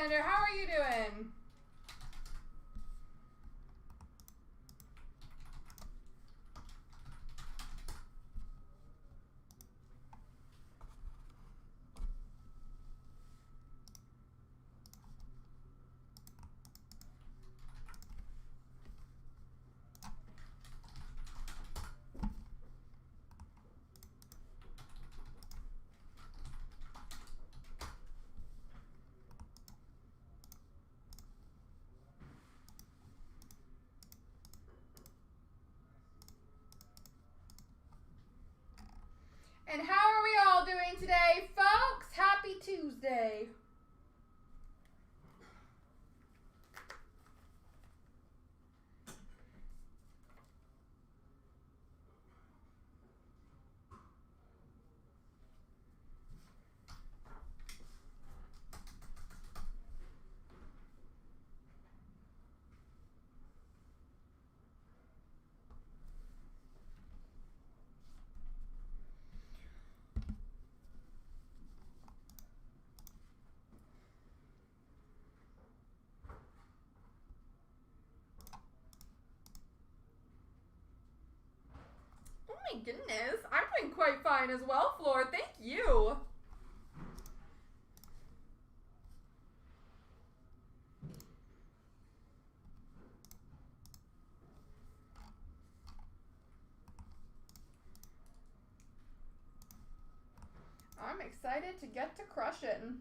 Alexander. How are you doing? And how are we all doing today, folks? Happy Tuesday. Oh my goodness, I'm doing quite fine as well, Floor. Thank you. I'm excited to get to crushing.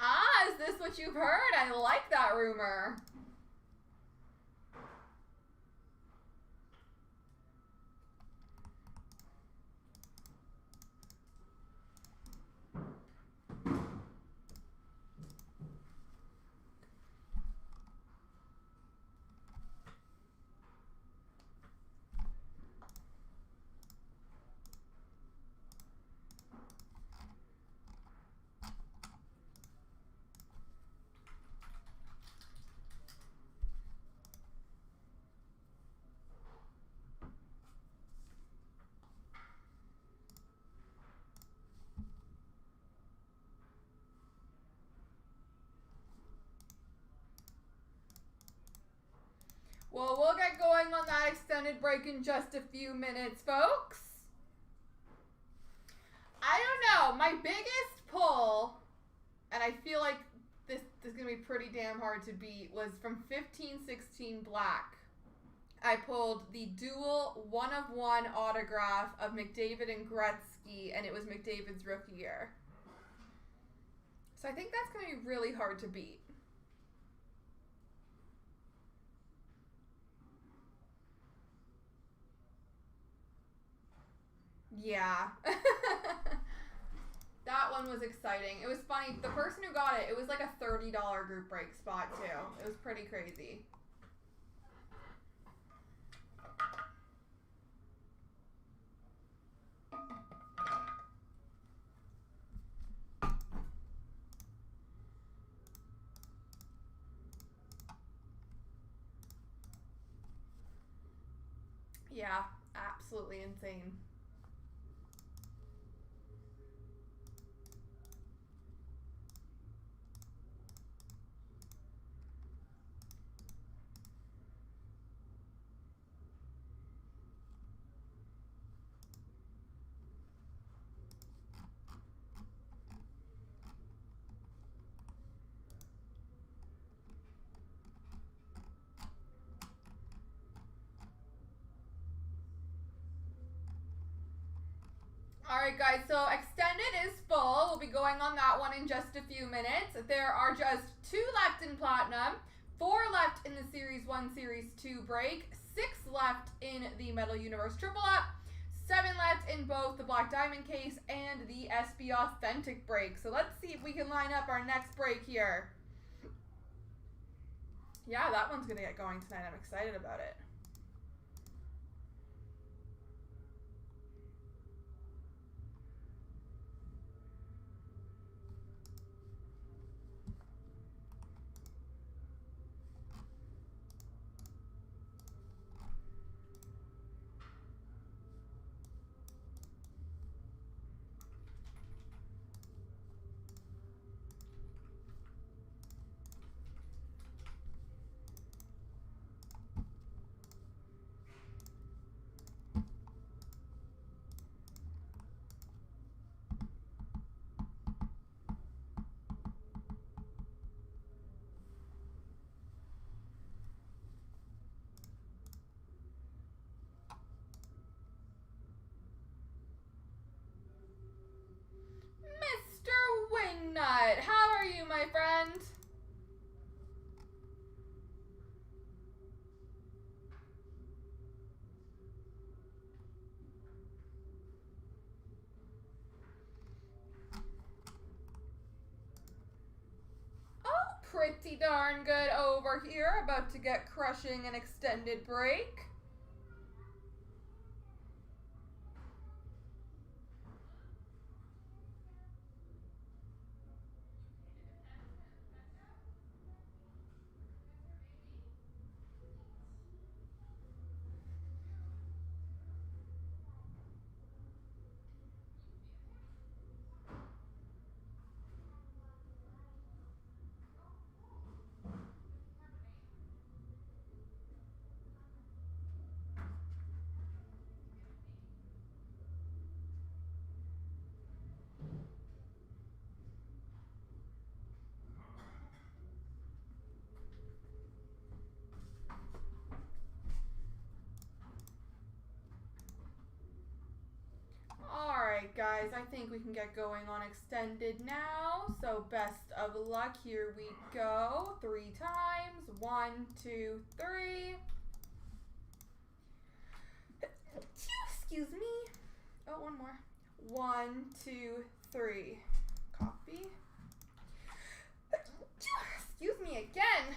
Ah, is this what you've heard? I like that rumor. Well, we'll get going on that extended break in just a few minutes, folks. I don't know. My biggest pull, and I feel like this is going to be pretty damn hard to beat, was from 15-16 Black. I pulled the dual 1-of-1 autograph of McDavid and Gretzky, and it was McDavid's rookie year. So I think that's going to be really hard to beat. Yeah. That one was exciting. It was funny. The person who got it, it was like a $30 group break spot too. It was pretty crazy. Yeah, absolutely insane. Alright guys, so extended is full. We'll be going on that one in just a few minutes. There are just 2 left in Platinum, 4 left in the Series 1, Series 2 break, 6 left in the Metal Universe Triple Up, 7 left in both the Black Diamond case and the SB Authentic break. So let's see if we can line up our next break here. Yeah, that one's going to get going tonight. I'm excited about it. pretty darn good over here. About to get crushing an extended break. Alright guys, I think we can get going on extended now. So best of luck. Here we go. 3 times. 1, 2, 3. Excuse me. Oh, one more. 1, 2, 3. Copy. Excuse me again.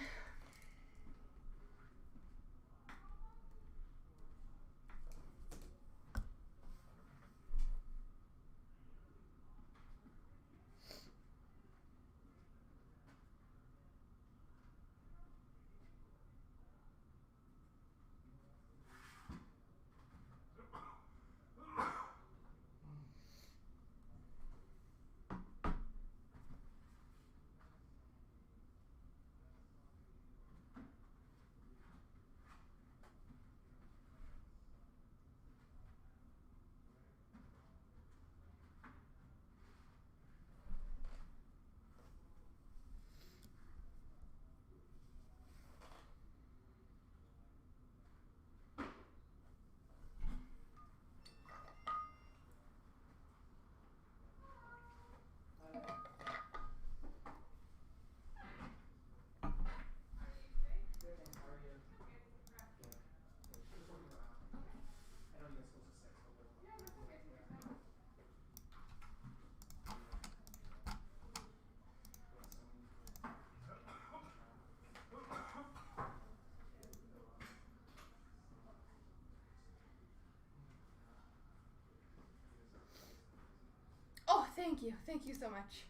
Thank you. Thank you so much.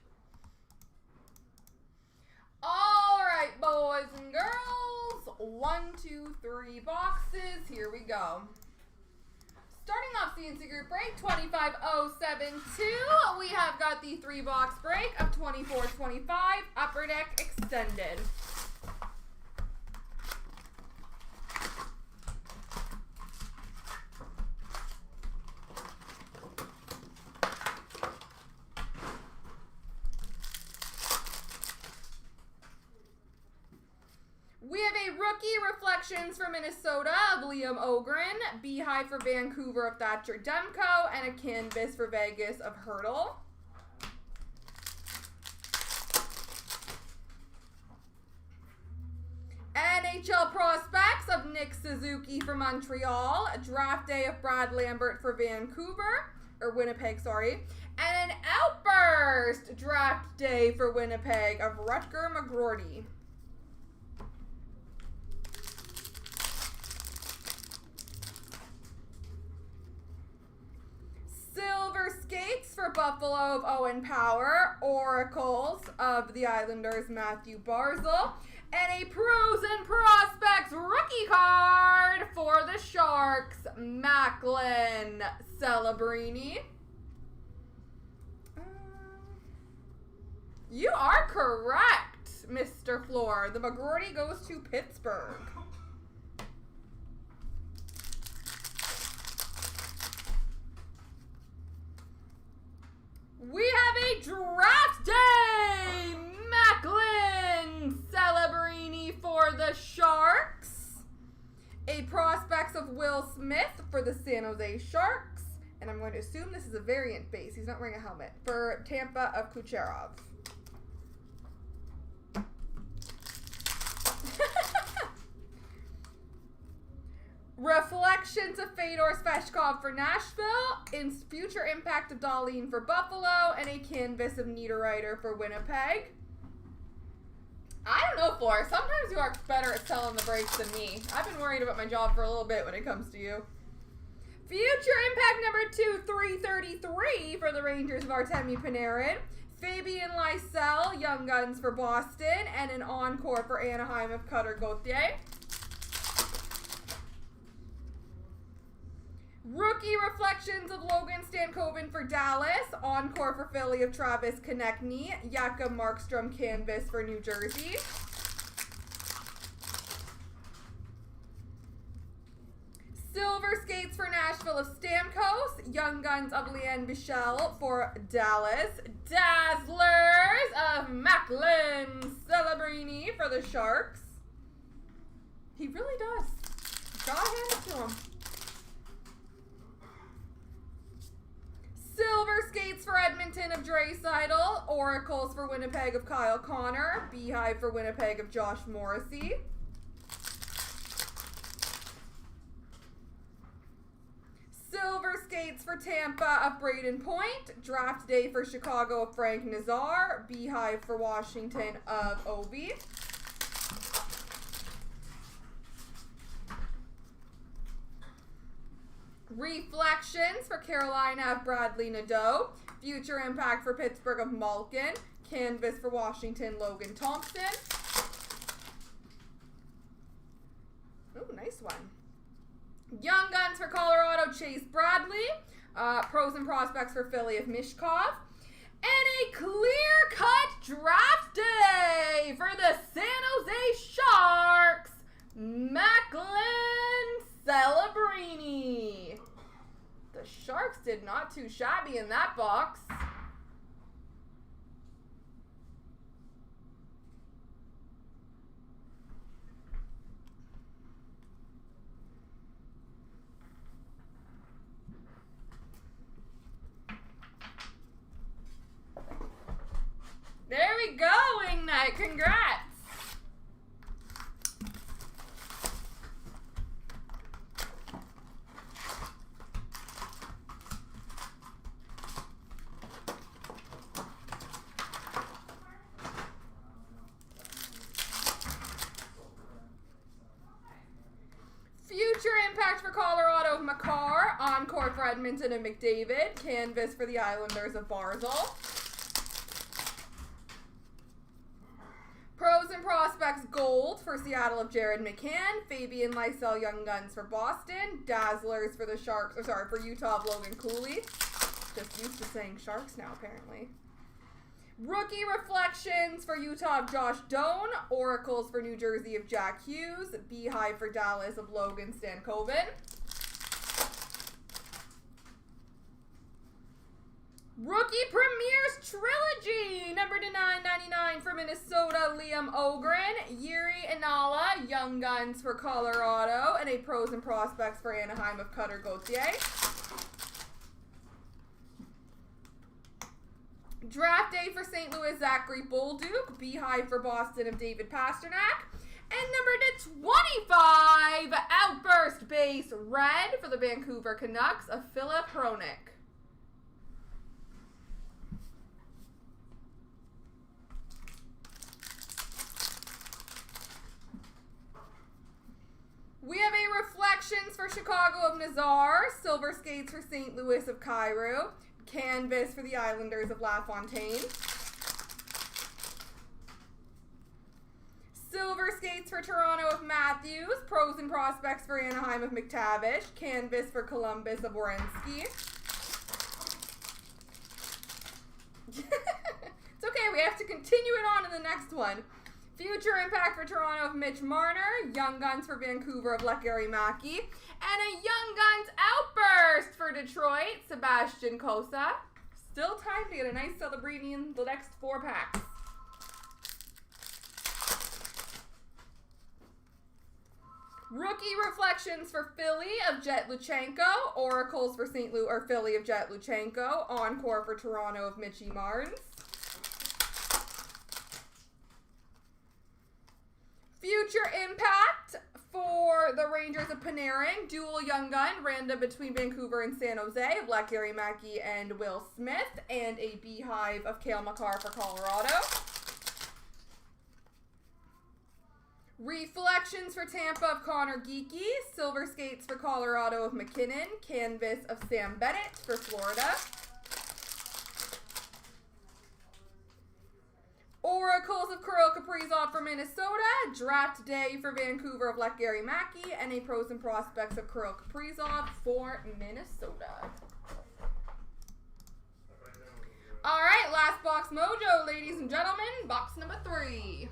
All right, boys and girls. 1, 2, 3 boxes. Here we go. Starting off CNC Group Break 25072, we have got the 3-box break of 2425 Upper Deck Extended. We have a Rookie Reflections for Minnesota of Liam Ogren, Beehive for Vancouver of Thatcher Demko, and a Canvas for Vegas of Hurdle. NHL Prospects of Nick Suzuki for Montreal, Draft Day of Brad Lambert for Vancouver, or Winnipeg, sorry, and an Outburst Draft Day for Winnipeg of Rutger McGroarty. Silver Skates for Buffalo of Owen Power, Oracles of the Islanders Matthew Barzal, and a Pros and Prospects rookie card for the Sharks, Macklin Celebrini. You are correct, Mr. Floor. The McGroarty goes to Pittsburgh. We have a Draft Day Macklin Celebrini for the Sharks. A Prospects of Will Smith for the San Jose Sharks. And I'm going to assume this is a variant base. He's not wearing a helmet. For Tampa of Kucherov. Reflections of Fedor Svechkov for Nashville, in Future Impact of Dahlin for Buffalo, and a Canvas of Niederreiter for Winnipeg. I don't know, Floor. Sometimes you are better at selling the breaks than me. I've been worried about my job for a little bit when it comes to you. Future Impact number 2, 333 for the Rangers of Artemi Panarin. Fabian Lysell, Young Guns for Boston. And an encore for Anaheim of Cutter Gauthier. Rookie Reflections of Logan Stankoven for Dallas. Encore for Philly of Travis Konechny. Jakob Markstrom canvas for New Jersey. Silver Skates for Nashville of Stamkos. Young Guns of Leanne Bichelle for Dallas. Dazzlers of Macklin Celebrini for the Sharks. He really does. Gotta hand it to him. Silver Skates for Edmonton of Draisaitl. Oracles for Winnipeg of Kyle Connor. Beehive for Winnipeg of Josh Morrissey. Silver Skates for Tampa of Braden Point. Draft Day for Chicago of Frank Nazar. Beehive for Washington of Ovi. Reflections for Carolina of Bradley Nadeau. Future Impact for Pittsburgh of Malkin. Canvas for Washington, Logan Thompson. Ooh, nice one. Young Guns for Colorado, Chase Bradley. Pros and Prospects for Philly of Mishkov. And a clear-cut draft day for the San Jose Sharks, Macklin Celebrini. The Sharks did not too shabby in that box. There we go, Wingnut. Congrats. Future Impact for Colorado of Makar. Encore for Edmonton and McDavid. Canvas for the Islanders of Barzal. Pros and Prospects Gold for Seattle of Jared McCann. Fabian Lysell Young Guns for Boston. Dazzlers for the Sharks, or sorry, for Utah of Logan Cooley. Just used to saying Sharks now, apparently. Rookie Reflections for Utah of Josh Doan. Oracles for New Jersey of Jack Hughes. Beehive for Dallas of Logan Stankoven. Rookie Premiers Trilogy, number to 999 for Minnesota, Liam Ogren. Yuri Inala, Young Guns for Colorado. And a Pros and Prospects for Anaheim of Cutter Gauthier. Draft Day for St. Louis, Zachary Bolduc. Beehive for Boston of David Pasternak. And number to 25, Outburst Base Red for the Vancouver Canucks of Philip Hronik. We have a Reflections for Chicago of Nazar. Silver Skates for St. Louis of Cairo. Canvas for the Islanders of LaFontaine. Silver Skates for Toronto of Matthews. Pros and Prospects for Anaheim of McTavish. Canvas for Columbus of Werenski. It's okay, we have to continue it on to the next one. Future Impact for Toronto of Mitch Marner. Young Guns for Vancouver of Lekari Maki. And a Young Guns Outburst for Detroit, Sebastian Cossa. Still time to get a nice Celebrini in the next 4 packs. Rookie Reflections for Philly of Jet Luchenko. Oracles for St. Louis or Philly of Jet Luchenko. Encore for Toronto of Mitchie Marnes. Future Impact for the Rangers of Panarin. Dual Young Gun, random between Vancouver and San Jose. Black Gary Mackey and Will Smith. And a Beehive of Cale Makar for Colorado. Reflections for Tampa of Connor Geeky. Silver Skates for Colorado of McKinnon. Canvas of Sam Bennett for Florida. Oracles of Kirill Kaprizov for Minnesota. Draft Day for Vancouver of Gary Mackey. And a Pros and Prospects of Kirill Kaprizov for Minnesota. All right, last box mojo, ladies and gentlemen. Box number 3.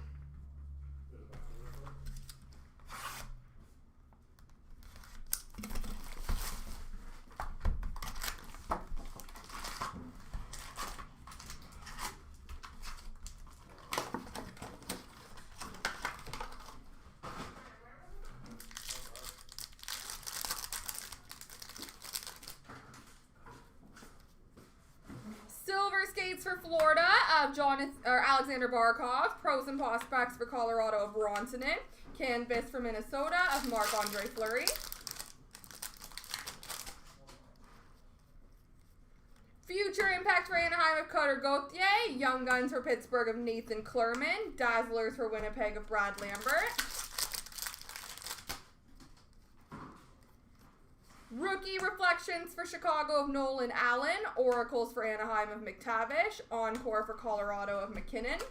Silver Skates for Florida of Alexander Barkov. Pros and Prospects for Colorado of Ronsonen. Canvas for Minnesota of Marc-Andre Fleury. Future Impact for Anaheim of Cutter Gauthier. Young Guns for Pittsburgh of Nathan Clerman. Dazzlers for Winnipeg of Brad Lambert. Rookie Reflections for Chicago of Nolan Allen. Oracles for Anaheim of McTavish. Encore for Colorado of McKinnon.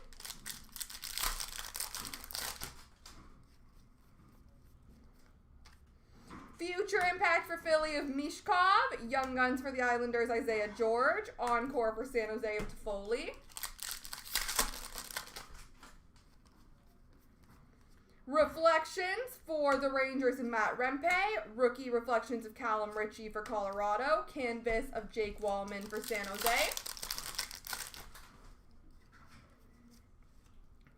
Future Impact for Philly of Mishkov. Young Guns for the Islanders, Isaiah George. Encore for San Jose of Toffoli. Reflections for the Rangers and Matt Rempe. Rookie Reflections of Callum Ritchie for Colorado. Canvas of Jake Wallman for San Jose.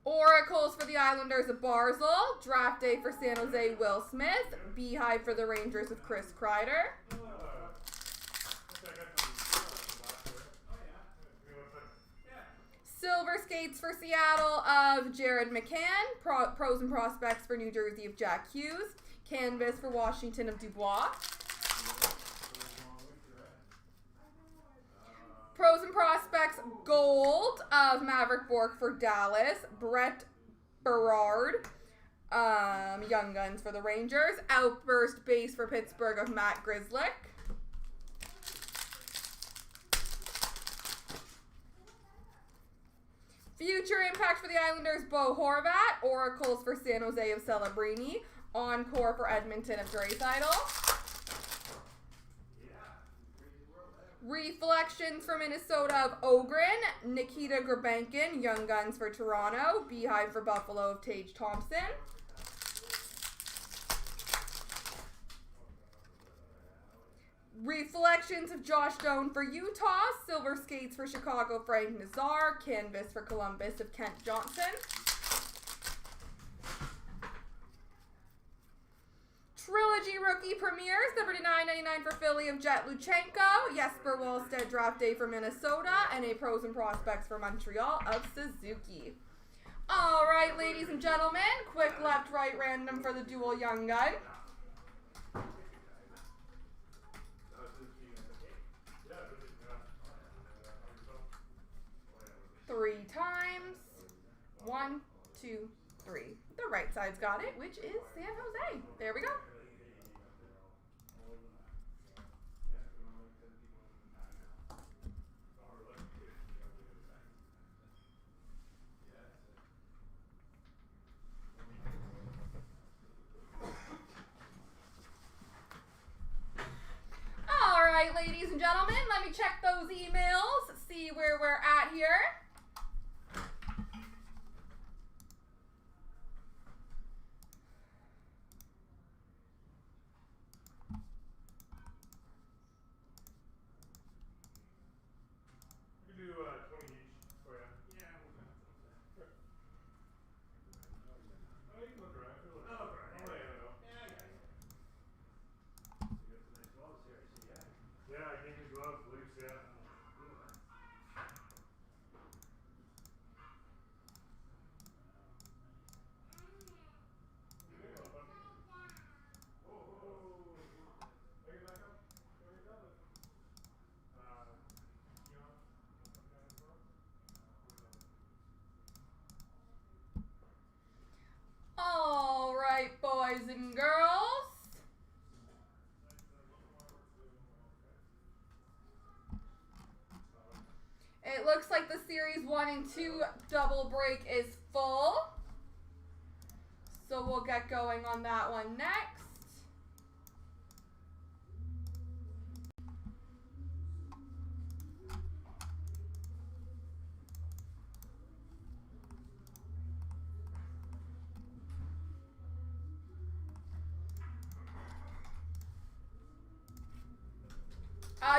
Oracles for the Islanders of Barzal. Draft Day for San Jose, Will Smith. Beehive for the Rangers of Chris Kreider. Silver Skates for Seattle of Jared McCann. Pros and Prospects for New Jersey of Jack Hughes. Canvas for Washington of Dubois. Pros and Prospects Gold of Maverick Bourque for Dallas. Brett Berard. Young Guns for the Rangers. Outburst Base for Pittsburgh of Matt Grzelcyk. Future Impact for the Islanders, Bo Horvat. Oracles for San Jose of Celebrini. Encore for Edmonton of Draisaitl. Reflections for Minnesota of Ogren. Nikita Grabankin. Young Guns for Toronto. Beehive for Buffalo of Tage Thompson. Reflections of Josh Doan for Utah. Silver Skates for Chicago, Frank Nazar. Canvas for Columbus of Kent Johnson. Trilogy Rookie Premieres, number $9.99 for Philly of Jet Luchenko. Jesper Wallstedt Draft Day for Minnesota. And a Pros and Prospects for Montreal of Suzuki. All right, ladies and gentlemen. Quick left-right random for the dual Young Gun. 3 times. 1, 2, 3. The right side's got it, which is San Jose. There we go. All right, ladies and gentlemen, let me check those emails, see where we're at here. Series 1 and 2 double break is full. So we'll get going on that one next.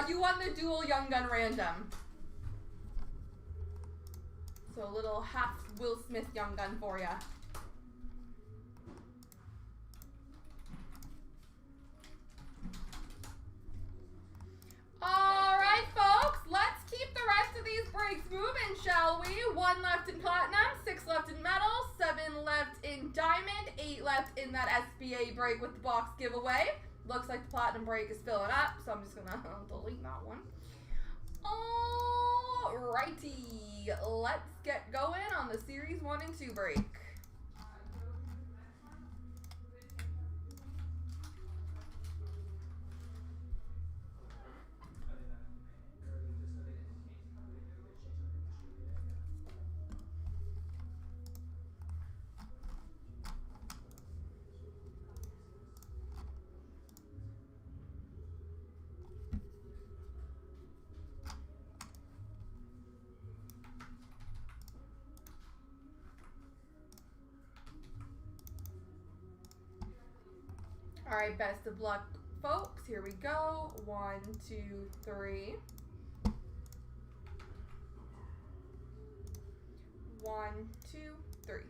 You won the dual Young Gun random. So a little half Will Smith Young Gun for ya. Alright folks, let's keep the rest of these breaks moving, shall we? 1 left in platinum, 6 left in metal, 7 left in diamond, 8 left in that SBA break with the box giveaway. Looks like the platinum break is filling up, so I'm just gonna delete that one. Alrighty, let's get going on the Series 1 and 2 break. All right, best of luck, folks. Here we go. 1, 2, 3. 1, 2, 3.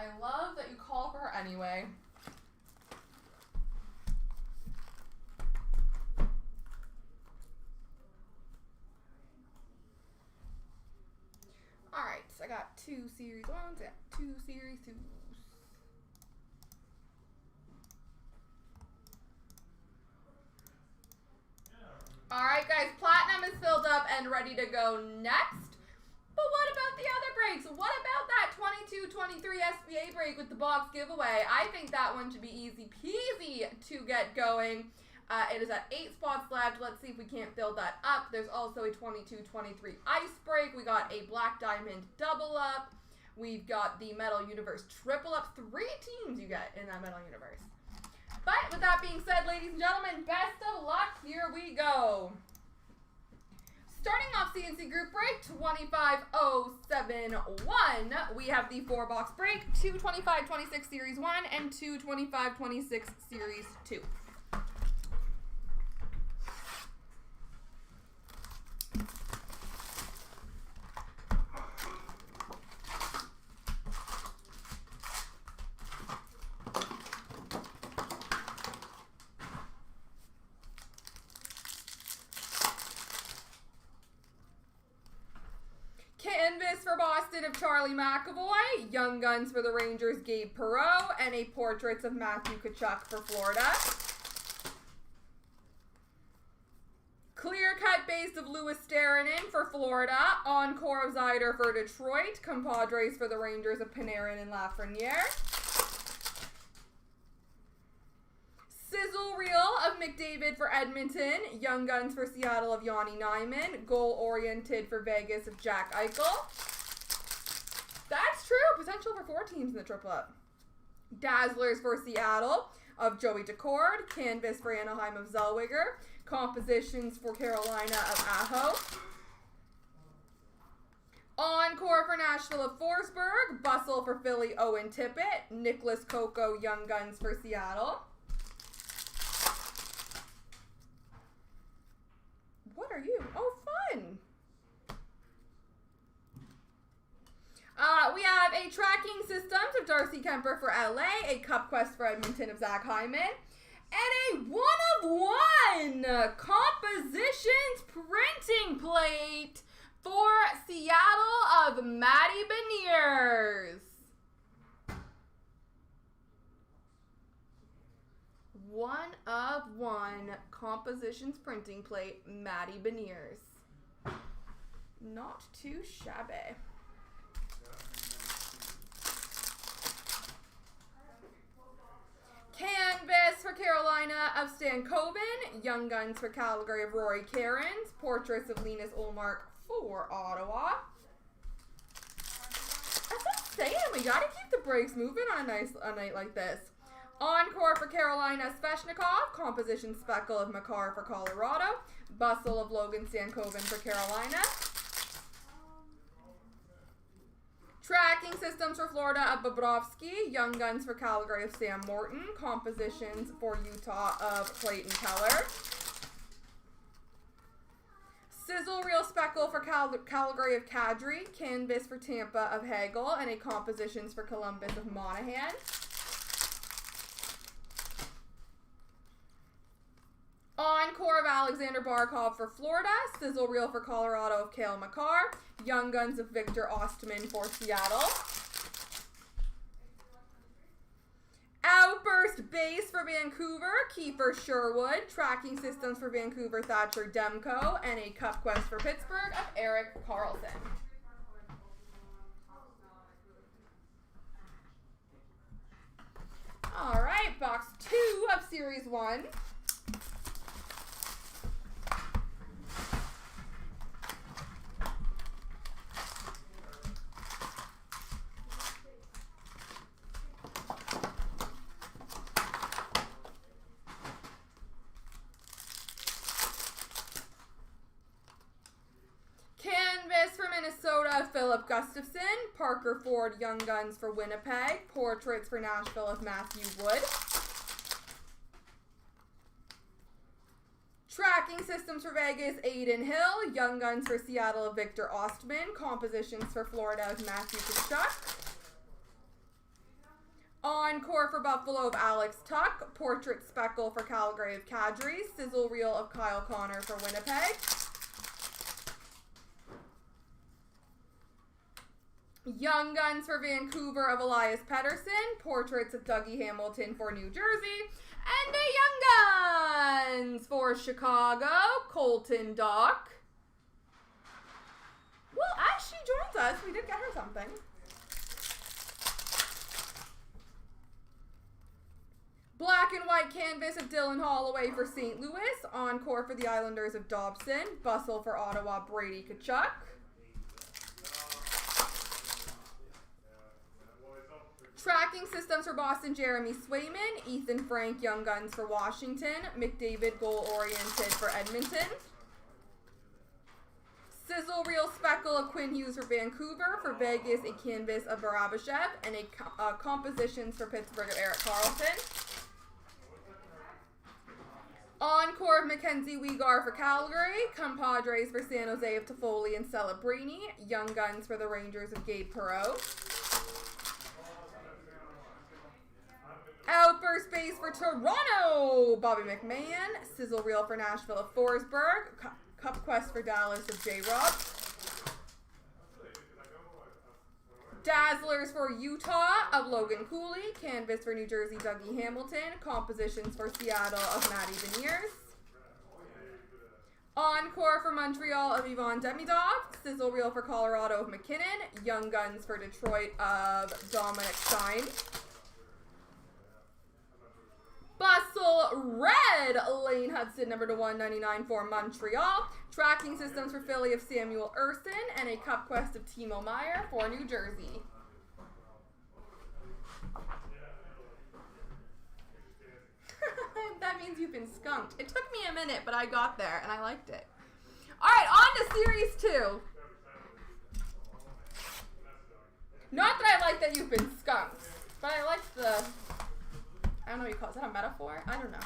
I love that you call for her anyway. All right, so I got 2 Series 1s, I got 2 Series 2s. All right, guys, platinum is filled up and ready to go next. But what about the other breaks? What about that 22-23 SBA break with the box giveaway? I think that one should be easy peasy to get going. It is at 8 spots left. Let's see if we can't fill that up. There's also a 22-23 ice break. We got a black diamond double up. We've got the Metal Universe triple up. 3 teams you get in that Metal Universe. But with that being said, ladies and gentlemen, best of luck. Here we go. Starting off CNC Group Break 25071, we have the 4-box break, 225-26 Series 1 and 225-26 Series 2. Canvas for Boston of Charlie McAvoy. Young Guns for the Rangers, Gabe Perreault. And a Portraits of Matthew Tkachuk for Florida. Clear cut base of Louis Steranin for Florida. Encore of Zyder for Detroit. Compadres for the Rangers of Panarin and Lafreniere. Sizzle reel of McDavid for Edmonton. Young Guns for Seattle of Yanni Nyman. Goal oriented for Vegas of Jack Eichel. That's true. Potential for 4 teams in the triplet. Dazzlers for Seattle of Joey Decord. Canvas for Anaheim of Zellweger. Compositions for Carolina of Aho. Encore for Nashville of Forsberg. Bustle for Philly, Owen Tippett. Nicholas Coco, Young Guns for Seattle. What are you? Oh, fun. We have a tracking systems of Darcy Kemper for LA. A Cup Quest for Edmonton of Zach Hyman. And a 1/1 compositions printing plate for Seattle of Matty Beniers. 1/1 compositions printing plate, Matty Beniers. Not too shabby. Canvas for Carolina of Stan Coben. Young Guns for Calgary of Rory Cairns. Portraits of Linus Ullmark for Ottawa. That's what I'm saying. We gotta keep the breaks moving on a night like this. Encore for Carolina, Svechnikov. Composition Speckle of Makar for Colorado. Bustle of Logan Stankoven for Carolina. Tracking systems for Florida of Bobrovsky. Young Guns for Calgary of Sam Morton. Compositions for Utah of Clayton Keller. Sizzle reel speckle for Calgary of Kadri. Canvas for Tampa of Hagel. And a compositions for Columbus of Monahan. Encore of Alexander Barkov for Florida. Sizzle reel for Colorado of Cale Makar. Young Guns of Victor Ostman for Seattle. Outburst base for Vancouver, Kiefer Sherwood. Tracking systems for Vancouver, Thatcher Demko. And a Cup Quest for Pittsburgh of Erik Karlsson. All right, box 2 of Series 1. Canvas for Minnesota, Philip Gustafson. Parker Ford, Young Guns for Winnipeg. Portraits for Nashville of Matthew Wood. Tracking systems for Vegas, Aiden Hill. Young Guns for Seattle of Victor Ostman. Compositions for Florida of Matthew Tkachuk. Encore for Buffalo of Alex Tuck. Portrait Speckle for Calgary of Kadri. Sizzle reel of Kyle Connor for Winnipeg. Young Guns for Vancouver of Elias Pettersson. Portraits of Dougie Hamilton for New Jersey. And a Young Guns for Chicago, Colton Dock. Well, as she joins us, we did get her something. Black and white canvas of Dylan Holloway for St. Louis. Encore for the Islanders of Dobson. Bustle for Ottawa, Brady Tkachuk. Tracking systems for Boston, Jeremy Swayman. Ethan Frank, Young Guns for Washington. McDavid, goal-oriented for Edmonton. Sizzle reel speckle of Quinn Hughes for Vancouver. For Vegas, a canvas of Barabashev. And a compositions for Pittsburgh of Erik Karlsson. Encore of Mackenzie Weegar for Calgary. Compadres for San Jose of Toffoli and Celebrini. Young Guns for the Rangers of Gabe Perreault. Outburst base for Toronto, Bobby McMahon. Sizzle reel for Nashville of Forsberg. Cup Quest for Dallas of J-Rob. Dazzlers for Utah of Logan Cooley. Canvas for New Jersey, Dougie Hamilton. Compositions for Seattle of Maddie Beniers. Encore for Montreal of Yvonne Demidov. Sizzle Reel for Colorado of McKinnon. Young Guns for Detroit of Dominic Stein. Bustle Red, Lane Hudson, number to 199 for Montreal. Tracking Systems for Philly of Samuel Urson. And a Cup Quest of Timo Meyer for New Jersey. That means you've been skunked. It took me a minute, but I got there, and I liked it. All right, on to Series 2. Not that I like that you've been skunked, but I like the... I don't know what you call it. Is that a metaphor? I don't know.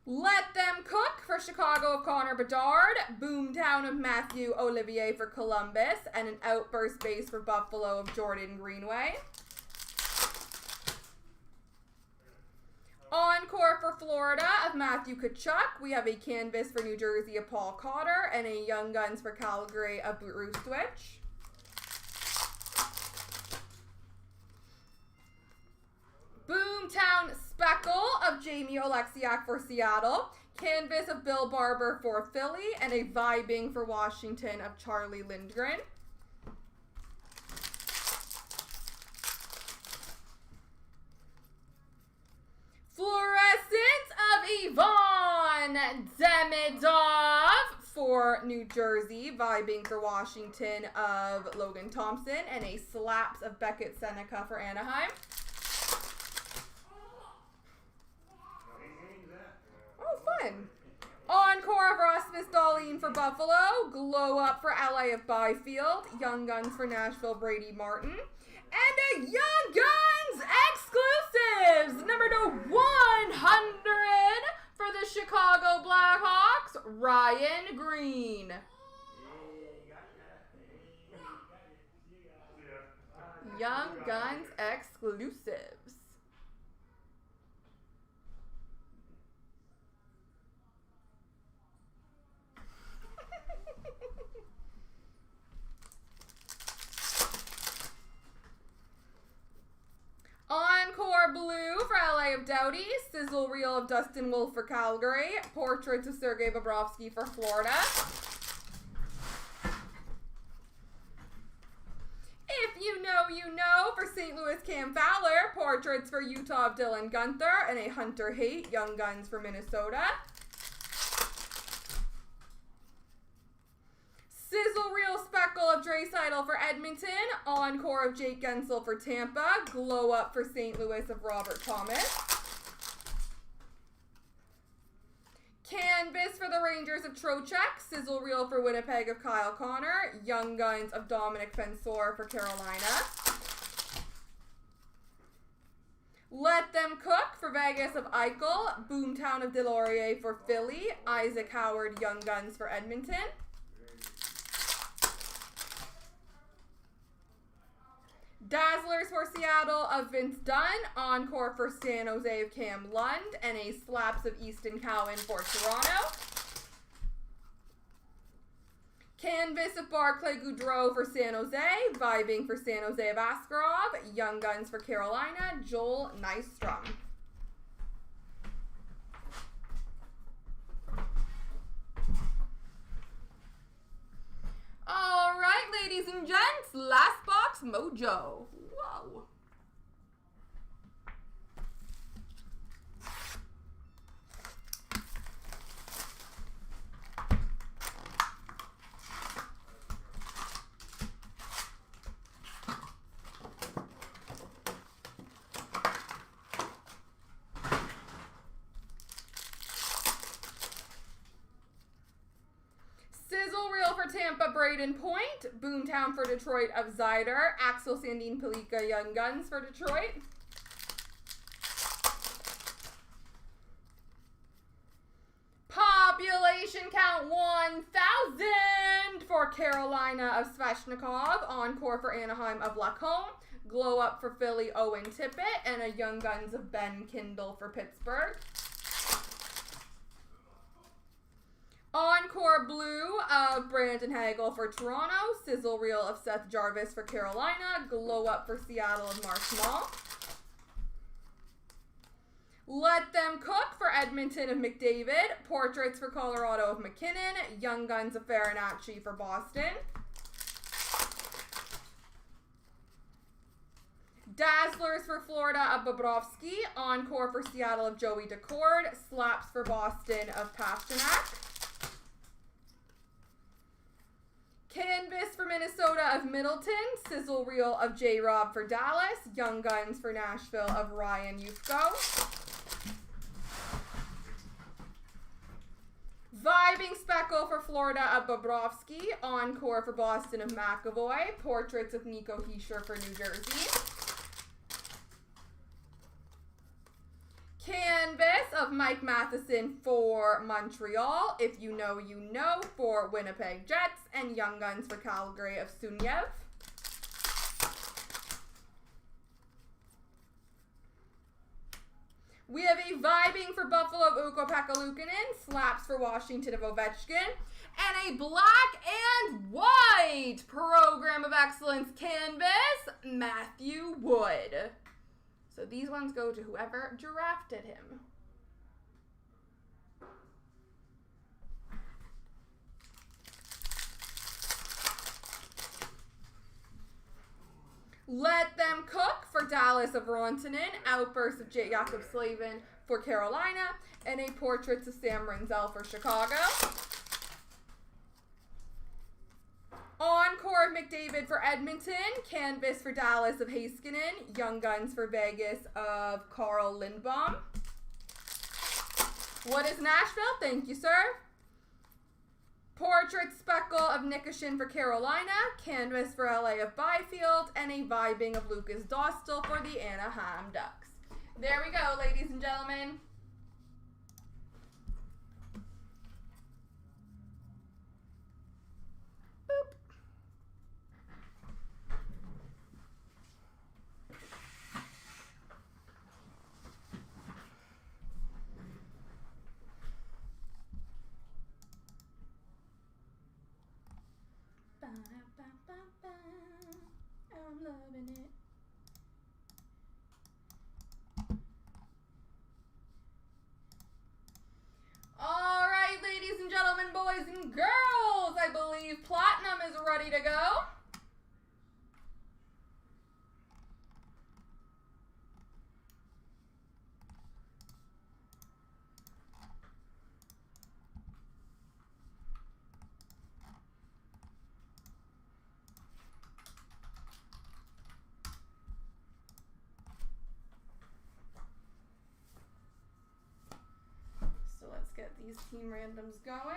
Let Them Cook for Chicago of Connor Bedard. Boomtown of Matthew Olivier for Columbus. And an Outburst base for Buffalo of Jordan Greenway. Encore for Florida of Matthew Tkachuk. We have a canvas for New Jersey of Paul Cotter. And a Young Guns for Calgary of Bruce Switch. Boomtown Speckle of Jamie Oleksiak for Seattle. Canvas of Bill Barber for Philly. And a Vibing for Washington of Charlie Lindgren. Fluorescent of Yvonne Demidov for New Jersey. Vibing for Washington of Logan Thompson. And a Slaps of Beckett Seneca for Anaheim. Fun. Encore of Rasmus Dahlin for Buffalo. Glow Up for LA of Byfield. Young Guns for Nashville, Brady Martin. And a Young Guns exclusives, number to 100 for the Chicago Blackhawks, Ryan Green. Young Guns exclusives. Encore Blue for LA of Doughty. Sizzle Reel of Dustin Wolf for Calgary. Portraits of Sergei Bobrovsky for Florida. If you know, you know for St. Louis Cam Fowler. Portraits for Utah of Dylan Gunther. And a Hunter Haight Young Guns for Minnesota. Sizzle Reel Speckle of Draisaitl for Edmonton. Encore of Jake Gensel for Tampa. Glow Up for St. Louis of Robert Thomas. Canvas for the Rangers of Trocheck. Sizzle Reel for Winnipeg of Kyle Connor. Young Guns of Dominic Fensor for Carolina. Let Them Cook for Vegas of Eichel. Boomtown of Delorier for Philly. Isaac Howard Young Guns for Edmonton. Dazzlers for Seattle of Vince Dunn. Encore for San Jose of Cam Lund. And a Slaps of Easton Cowan for Toronto. Canvas of Barclay Goudreau for San Jose. Vibing for San Jose of Askarov. Young Guns for Carolina. Joel Nystrom. All right, ladies and gents, last box mojo. Whoa. Sizzle Reel for Tampa, Braden Point. Boomtown for Detroit of Zyder. Axel Sandin Pelika Young Guns for Detroit. Population count 1,000 for for Carolina of Sveshnikov. Encore for Anaheim of Lacombe. Glow Up for Philly, Owen Tippett. And a Young Guns of Ben Kindle for Pittsburgh. Encore Blue of Brandon Hagel for Toronto. Sizzle Reel of Seth Jarvis for Carolina. Glow Up for Seattle of Marshall. Let Them Cook for Edmonton of McDavid. Portraits for Colorado of McKinnon. Young Guns of Farinacci for Boston. Dazzlers for Florida of Bobrovsky. Encore for Seattle of Joey Decord. Slaps for Boston of Pasternak. Canvas for Minnesota of Middleton. Sizzle Reel of J-Rob for Dallas. Young Guns for Nashville of Ryan Yufko. Vibing Speckle for Florida of Bobrovsky. Encore for Boston of McAvoy. Portraits of Nico Hischier for New Jersey. Canvas of Mike Matheson for Montreal. If You Know, You Know for Winnipeg Jets. And Young Guns for Calgary of Sunyev. We have a Vibing for Buffalo of Ukko-Pekka Luukkonen. Slaps for Washington of Ovechkin. And a Black and White Program of Excellence Canvas, Matthew Wood. So these ones go to whoever drafted him. Let Them Cook for Dallas of Rantanen. Outburst of Jacob Slavin for Carolina. And a Portraits of Sam Rinzel for Chicago. Encore of McDavid for Edmonton. Canvas for Dallas of Heiskanen. Young Guns for Vegas of Carl Lindbaum. What is Nashville? Thank you, sir. Portrait Speckle of Nikoshin for Carolina. Canvas for LA of Byfield. And a Vibing of Lucas Dostal for the Anaheim Ducks. There we go, ladies and gentlemen. I'm loving it. All right, ladies and gentlemen, boys and girls, I believe Platinum is ready to go. Get these team randoms going.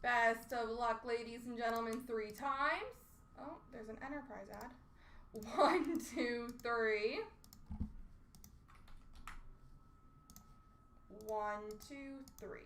Best of luck, ladies and gentlemen, 3 times. Oh, there's an Enterprise ad. 1, 2, 3. 1, 2, 3.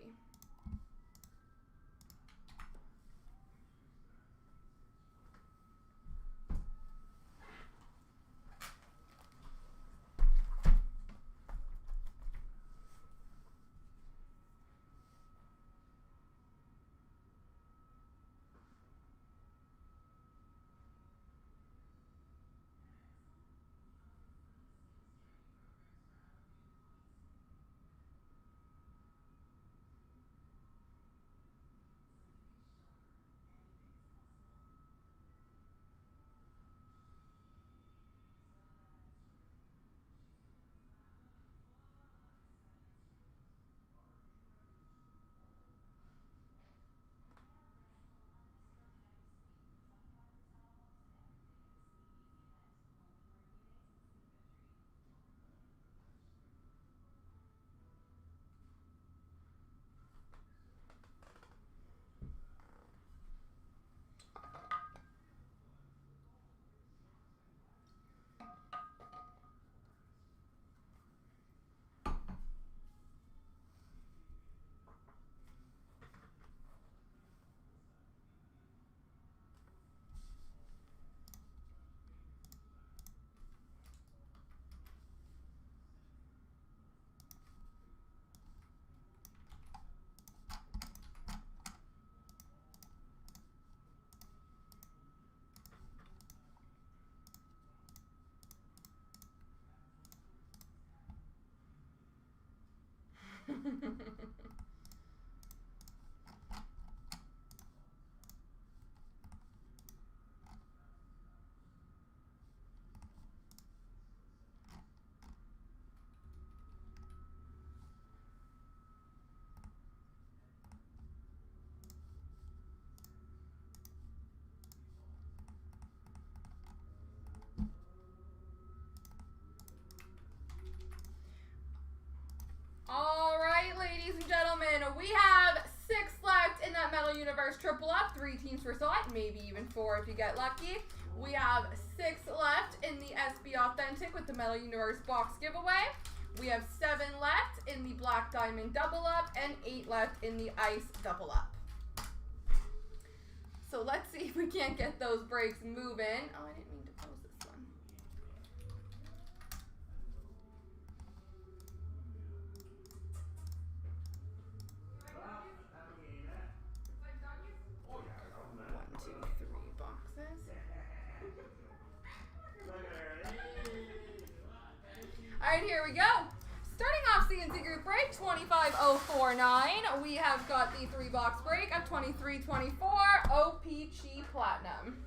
Metal Universe triple up, 3 teams per slot, maybe even 4 if you get lucky. We have 6 left in the SB Authentic with the Metal Universe box giveaway. We have 7 left in the Black Diamond double up and 8 left in the Ice double up. So let's see if we can't get those breaks moving. Oh, I didn't mean to close this one. One, two, 3 boxes. All right, here we go. Starting off CNC Group Break 25049, we have got the 3-box break of 2324 OPC Platinum.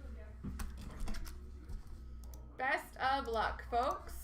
Best of luck, folks.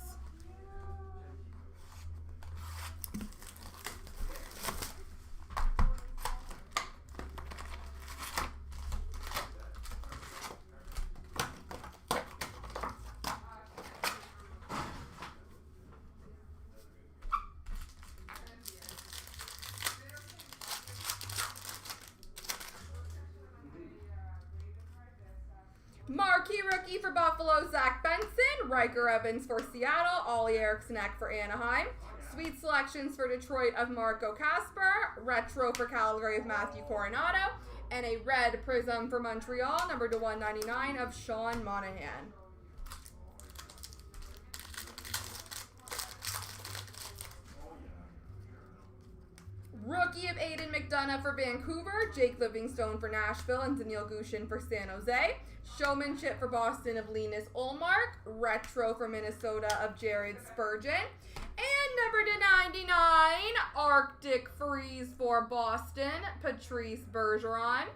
Marquee rookie for Buffalo, Zach Benson. Riker Evans for Seattle. Ollie Eriksson for Anaheim. Sweet selections for Detroit of Marco Casper. Retro for Calgary of Matthew Coronado. And a red prism for Montreal, number to 199 of Sean Monahan. Rookie of Aiden McDonough for Vancouver, Jake Livingstone for Nashville, and Daniil Gushin for San Jose. Showmanship for Boston of Linus Ullmark. Retro for Minnesota of Jared Spurgeon. And number to 99, Arctic Freeze for Boston, Patrice Bergeron.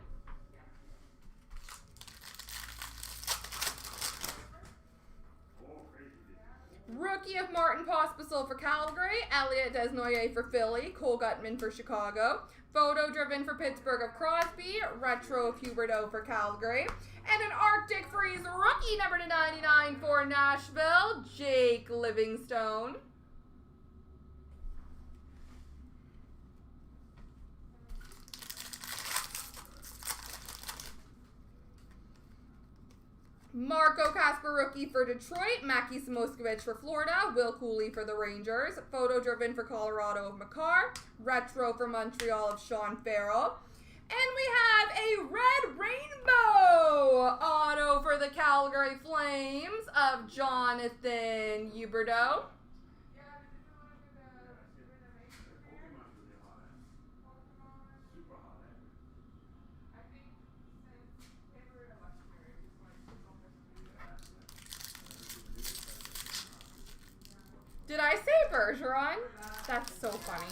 Rookie of Martin Pospisil for Calgary, Elliot Desnoyers for Philly, Cole Gutman for Chicago, Photo Driven for Pittsburgh of Crosby, Retro of Huberdeau for Calgary, and an Arctic Freeze rookie number to 99 for Nashville, Jake Livingstone. Marco Casper rookie for Detroit, Mackie Samoskevich for Florida, Will Cooley for the Rangers, Photo Driven for Colorado of Makar, Retro for Montreal of Sean Farrell, and we have a red rainbow auto for the Calgary Flames of Jonathan Huberdeau. Did I say Bergeron? That's so funny.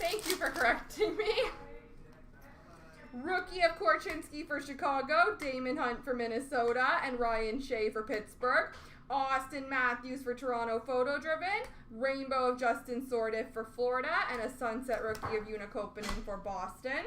Thank you for correcting me. Rookie of Korchinski for Chicago, Damon Hunt for Minnesota, and Ryan Shea for Pittsburgh. Austin Matthews for Toronto Photo Driven. Rainbow of Justin Sordiff for Florida, and a Sunset rookie of Unikopinen for Boston.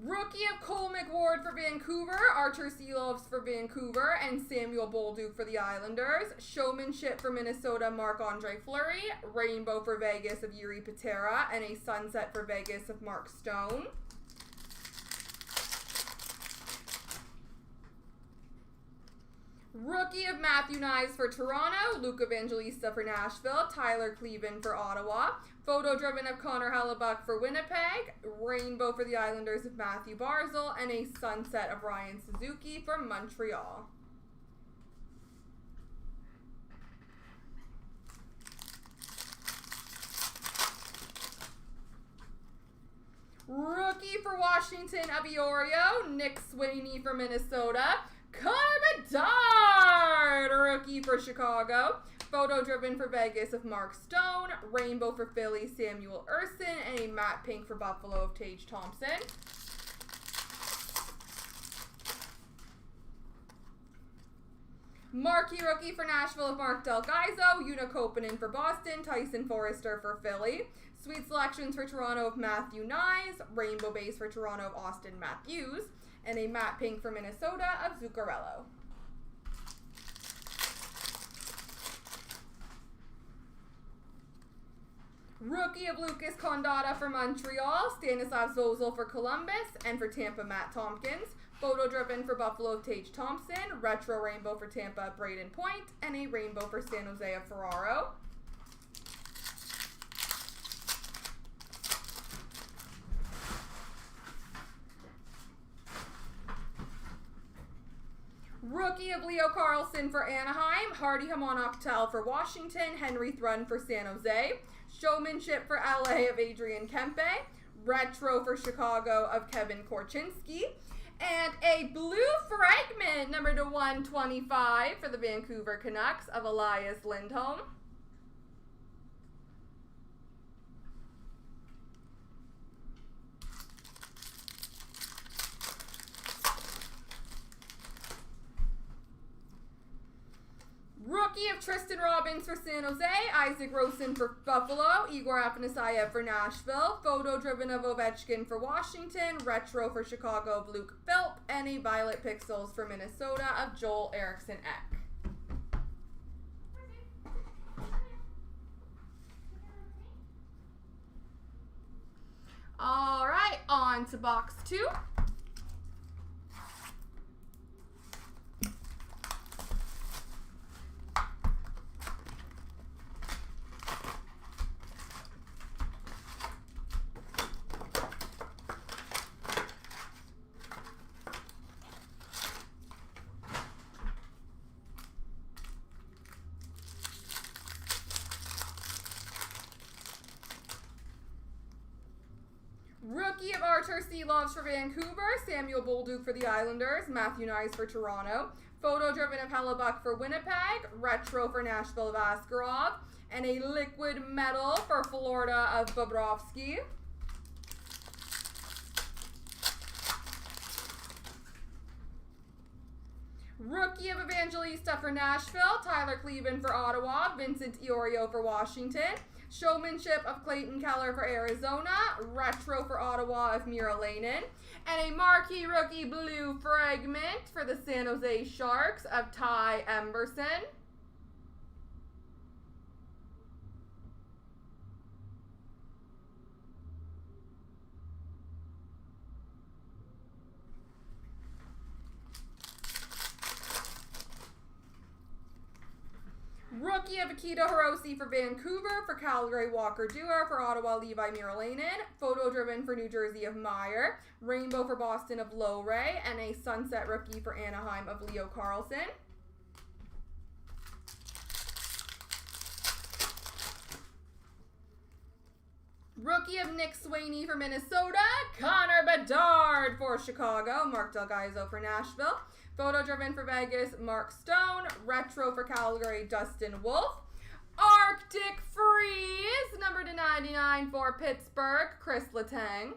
Rookie of Cole McWard for Vancouver, Archer Seelovs for Vancouver, and Samuel Bolduc for the Islanders. Showmanship for Minnesota, Marc-Andre Fleury. Rainbow for Vegas of Yuri Patera, and a Sunset for Vegas of Mark Stone. Rookie of Matthew Knies for Toronto, Luke Evangelista for Nashville, Tyler Cleven for Ottawa, Photo Driven of Connor Hellebuck for Winnipeg, Rainbow for the Islanders of Matthew Barzal, and a Sunset of Ryan Suzuki for Montreal. Rookie for Washington of Iorio, Nick Sweeney for Minnesota, Connor Bedard, rookie for Chicago. Photo Driven for Vegas of Mark Stone. Rainbow for Philly, Samuel Urson. And a matte pink for Buffalo of Tage Thompson. Marquee rookie for Nashville of Mark Del Gaizo. Unikopinen for Boston. Tyson Forrester for Philly. Sweet selections for Toronto of Matthew Knies. Rainbow base for Toronto of Austin Matthews. And a matte pink for Minnesota of Zuccarello. Rookie of Lucas Condotta for Montreal, Stanislav Zozul for Columbus, and for Tampa, Matt Tompkins. Photo driven for Buffalo of Tage Thompson, retro rainbow for Tampa, Braden Point, and a rainbow for San Jose of Ferraro. Rookie of Leo Carlsson for Anaheim, Hardy Hamonaktel for Washington, Henry Thrun for San Jose, Showmanship for LA of Adrian Kempe, retro for Chicago of Kevin Korchinski, and a blue fragment, number to 125 for the Vancouver Canucks of Elias Lindholm. Rookie of Tristan Robbins for San Jose, Isaac Rosen for Buffalo, Igor Afanasyev for Nashville, photo driven of Ovechkin for Washington, retro for Chicago of Luke Philp, and a violet pixels for Minnesota of Joel Eriksson Ek. All right, on to box 2. Rookie of Artur Silovs for Vancouver, Samuel Bolduc for the Islanders, Matthew Nyes for Toronto, photo driven of Hellebuck for Winnipeg, retro for Nashville of Askarov, and a liquid metal for Florida of Bobrovsky. Rookie of Evangelista for Nashville, Tyler Cleven for Ottawa, Vincent Iorio for Washington, showmanship of Clayton Keller for Arizona, retro for Ottawa of Mira Lanen, and a marquee rookie blue fragment for the San Jose Sharks of Ty Emberson. Rookie of Akito Hirose for Vancouver, for Calgary Walker Duehr, for Ottawa Levi Miralainen, photo driven for New Jersey of Meyer, rainbow for Boston of Lowray, and a sunset rookie for Anaheim of Leo Carlsson. Rookie of Nick Swaney for Minnesota, Connor Bedard for Chicago, Mark Delgaizo for Nashville, photo driven for Vegas, Mark Stone, retro for Calgary, Dustin Wolf, Arctic Freeze, number to 99 for Pittsburgh, Chris Letang.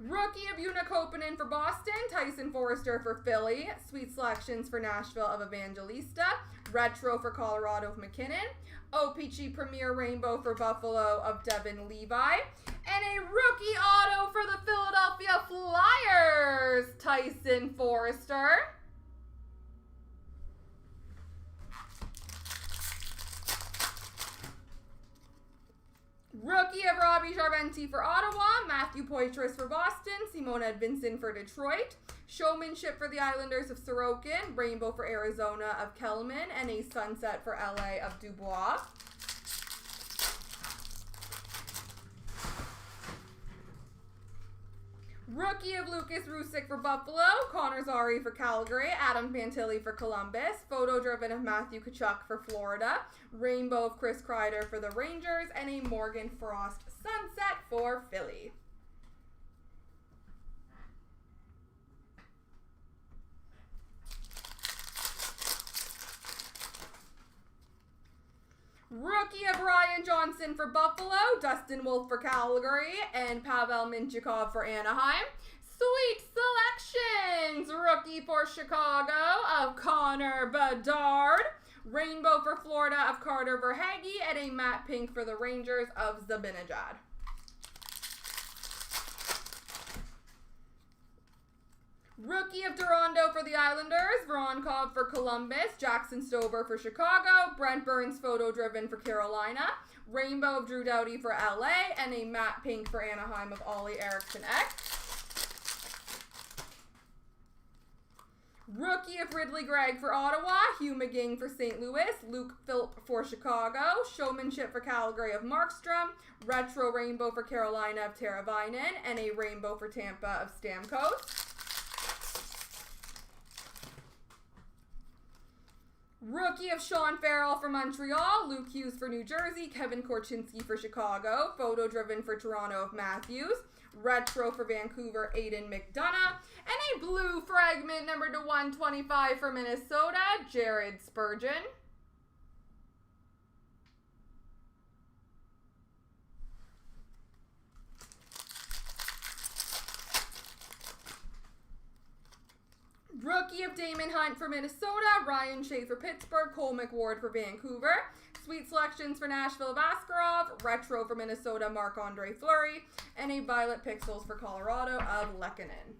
Rookie of Una Koppanen for Boston, Tyson Forrester for Philly, sweet selections for Nashville of Evangelista, retro for Colorado of McKinnon, OPG Premier Rainbow for Buffalo of Devin Levi, and a rookie auto for the Philadelphia Flyers, Tyson Forrester. Rookie of Robbie Jarventi for Ottawa, Matthew Poitras for Boston, Simone Edvinsson for Detroit, showmanship for the Islanders of Sorokin, rainbow for Arizona of Kellman, and a sunset for LA of Dubois. Rookie of Lucas Rusick for Buffalo, Connor Zary for Calgary, Adam Fantilli for Columbus, photo driven of Matthew Tkachuk for Florida, rainbow of Chris Kreider for the Rangers, and a Morgan Frost sunset for Philly. Rookie of Ryan Johnson for Buffalo, Dustin Wolf for Calgary, and Pavel Mintyukov for Anaheim. Sweet selections! Rookie for Chicago of Connor Bedard, rainbow for Florida of Carter Verhaeghe, and a matte pink for the Rangers of Zabinajad. Rookie of Durando for the Islanders, Voronkov for Columbus, Jackson Stover for Chicago, Brent Burns photo driven for Carolina, Rainbow of Drew Doughty for LA, and a matte pink for Anaheim of Ollie Eriksson X. Rookie of Ridley Gregg for Ottawa, Hugh McGing for St. Louis, Luke Philp for Chicago, Showmanship for Calgary of Markstrom, Retro Rainbow for Carolina of Teravainen, and a Rainbow for Tampa of Stamkos. Rookie of Sean Farrell for Montreal, Luke Hughes for New Jersey, Kevin Korchinski for Chicago, photo driven for Toronto of Matthews, Retro for Vancouver, Aiden McDonough, and a blue fragment number to 125 for Minnesota, Jared Spurgeon. Rookie of Damon Hunt for Minnesota, Ryan Shea for Pittsburgh, Cole McWard for Vancouver. Sweet selections for Nashville, Vaskarov. Retro for Minnesota, Marc-Andre Fleury. And a Violet Pixels for Colorado of Lehkonen.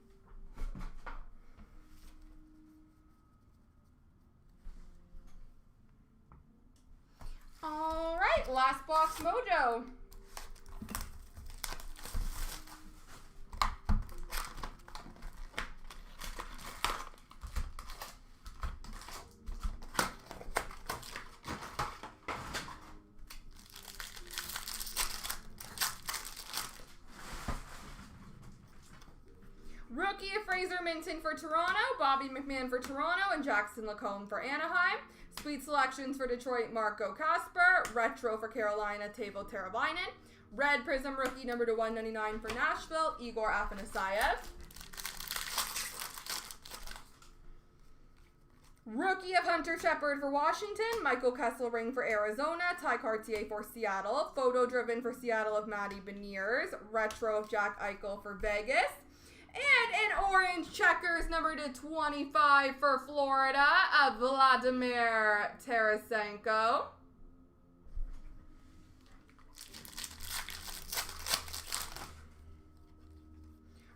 All right, last box mojo. Rookie of Fraser Minton for Toronto, Bobby McMahon for Toronto, and Jackson Lacombe for Anaheim. Sweet selections for Detroit, Marco Kasper. Retro for Carolina, Teuvo Teravainen. Red Prism rookie number to 199 for Nashville, Igor Afanasyev. Rookie of Hunter Shepard for Washington, Michael Kesselring for Arizona, Ty Cartier for Seattle. Photo driven for Seattle of Matty Beniers. Retro of Jack Eichel for Vegas. And an orange checkers number to 25 for Florida of Vladimir Tarasenko.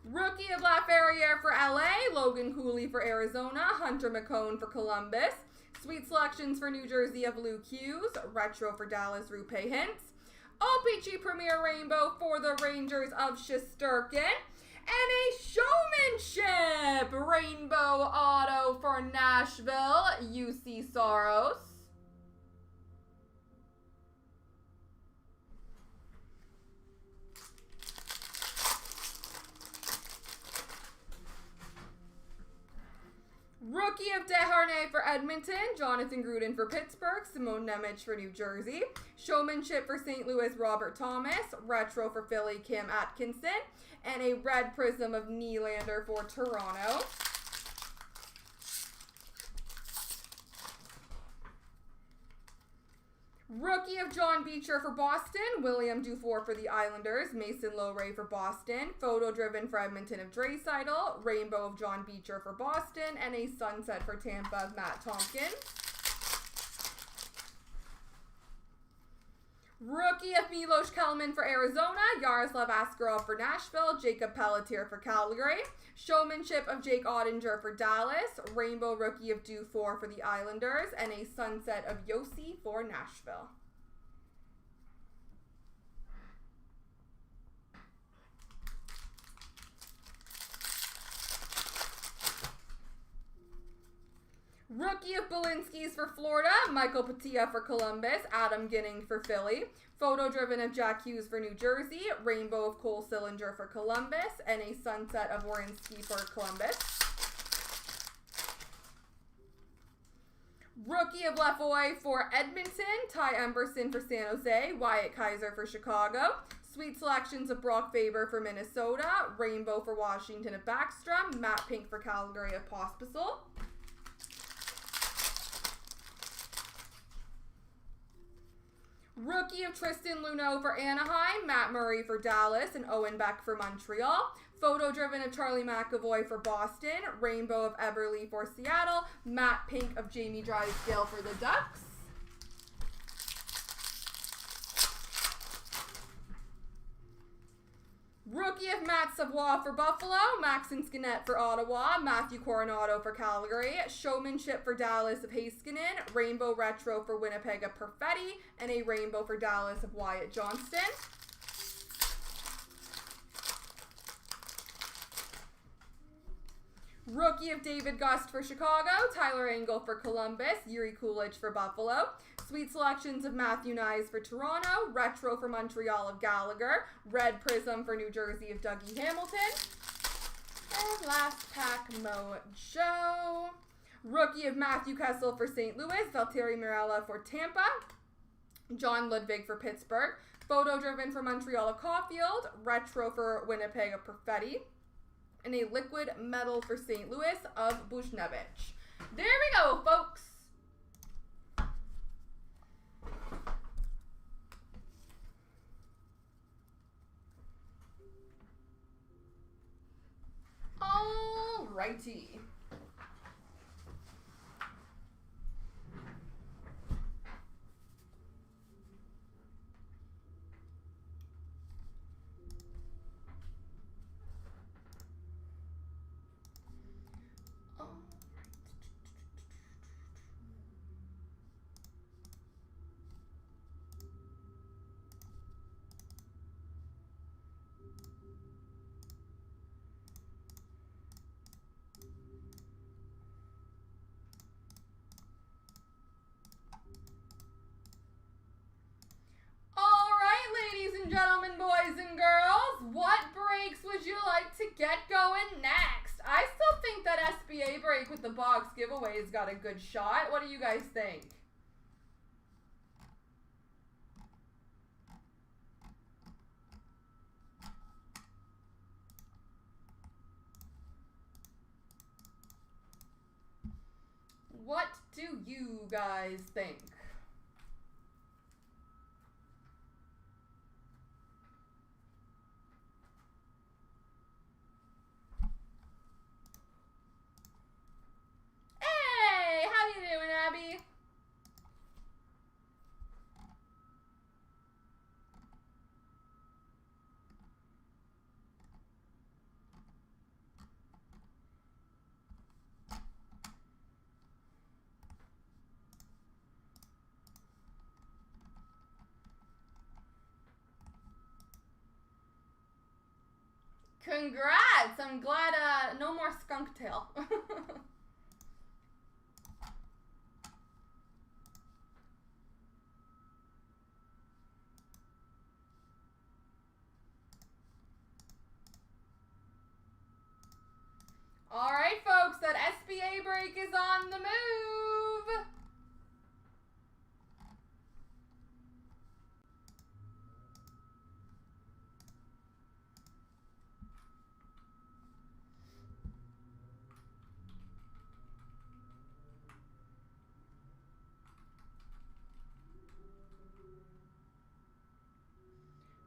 Rookie of Laferriere for LA, Logan Cooley for Arizona, Hunter McCone for Columbus. Sweet selections for New Jersey of Luke Hughes. Retro for Dallas, Rupe Hintz. OPG Premier Rainbow for the Rangers of Shesterkin. And a Showmanship Rainbow Auto for Nashville, UC Saros. Rookie of Desharnais for Edmonton, Jonathan Gruden for Pittsburgh, Simone Nemec for New Jersey. Showmanship for St. Louis, Robert Thomas. Retro for Philly, Cam Atkinson. And a red prism of Nylander for Toronto. Rookie of John Beecher for Boston, William Dufour for the Islanders, Mason Lohrei for Boston, photo driven for Edmonton of Draisaitl, Rainbow of John Beecher for Boston, and a Sunset for Tampa of Matt Tompkins. Rookie of Milos Kelman for Arizona, Yaroslav Askarov for Nashville, Jacob Pelletier for Calgary. Showmanship of Jake Ottinger for Dallas, Rainbow Rookie of Dufour for the Islanders, and a Sunset of Yossi for Nashville. Rookie of Balinskis for Florida, Michael Patilla for Columbus, Adam Ginning for Philly. Photo driven of Jack Hughes for New Jersey, Rainbow of Cole Sillinger for Columbus, and a Sunset of Werenski for Columbus. Rookie of Lefoy for Edmonton, Ty Emberson for San Jose, Wyatt Kaiser for Chicago. Sweet selections of Brock Faber for Minnesota, Rainbow for Washington of Backstrom, Matte Pink for Calgary of Pospisil. Rookie of Tristan Luneau for Anaheim, Matt Murray for Dallas, and Owen Beck for Montreal. Photo driven of Charlie McAvoy for Boston, Rainbow of Everly for Seattle, Matte Pink of Jamie Drysdale for the Ducks. Rookie Rookie of Matt Savoie for Buffalo, Maxon Skinnett for Ottawa, Matthew Coronado for Calgary, Showmanship for Dallas of Heiskanen, Rainbow Retro for Winnipeg of Perfetti, and a Rainbow for Dallas of Wyatt Johnston. Rookie of David Gust for Chicago, Tyler Angle for Columbus, Yuri Coolidge for Buffalo. Sweet selections of Matthew Nyes for Toronto, Retro for Montreal of Gallagher, Red Prism for New Jersey of Dougie Hamilton. And last pack, Mojo. Rookie of Matthew Kessel for St. Louis, Valtteri Mirella for Tampa, John Ludwig for Pittsburgh, Photo Driven for Montreal of Caulfield, Retro for Winnipeg of Perfetti, and a Liquid Metal for St. Louis of Buchnevich. There we go, folks. Alrighty. Gentlemen, boys and girls, what breaks would you like to get going next? I still think that SBA break with the box giveaway's got a good shot. What do you guys think? What do you guys think? Congrats! I'm glad no more skunk tail. All right, folks, that SBA break is on the move.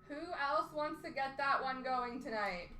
Who else wants to get that one going tonight?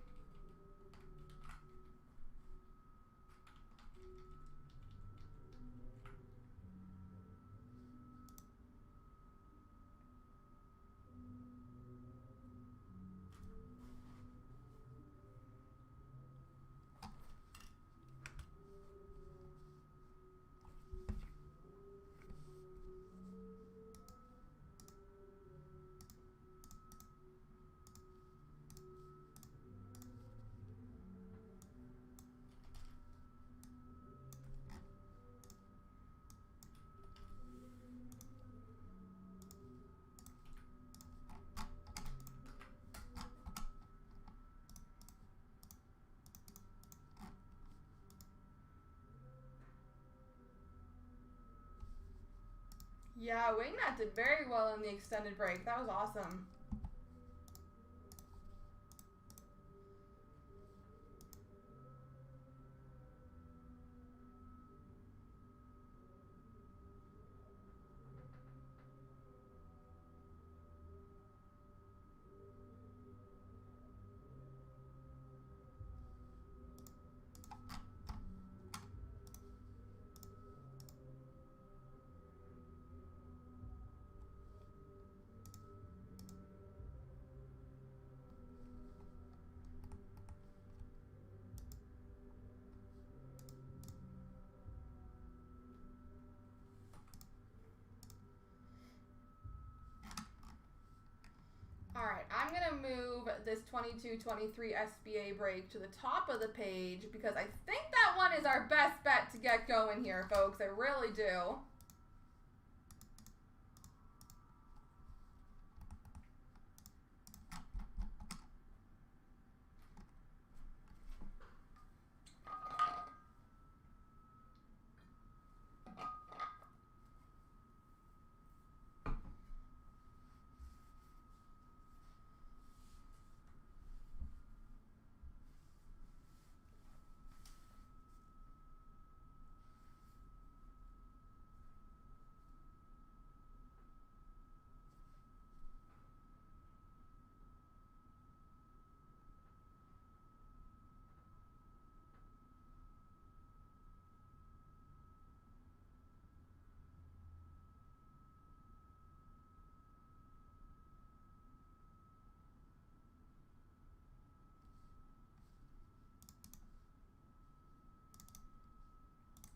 Yeah, Wingnut did very well in the extended break. That was awesome. I'm going to move this 22-23 SBA break to the top of the page because I think that one is our best bet to get going here, folks. I really do.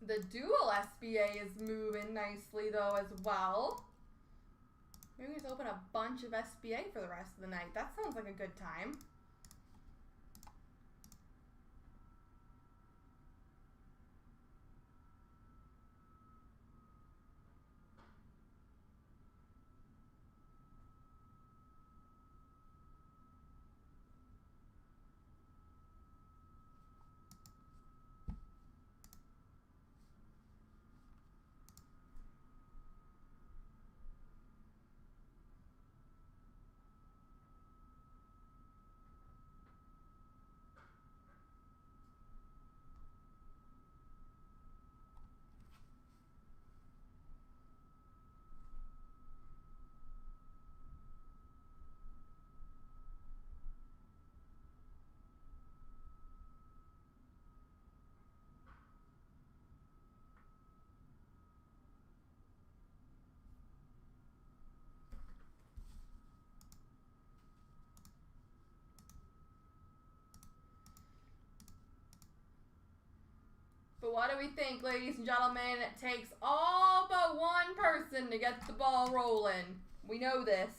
The dual SBA is moving nicely, though, as well. Maybe we just open a bunch of SBA for the rest of the night. That sounds like a good time. But what do we think, ladies and gentlemen? It takes all but one person to get the ball rolling. We know this.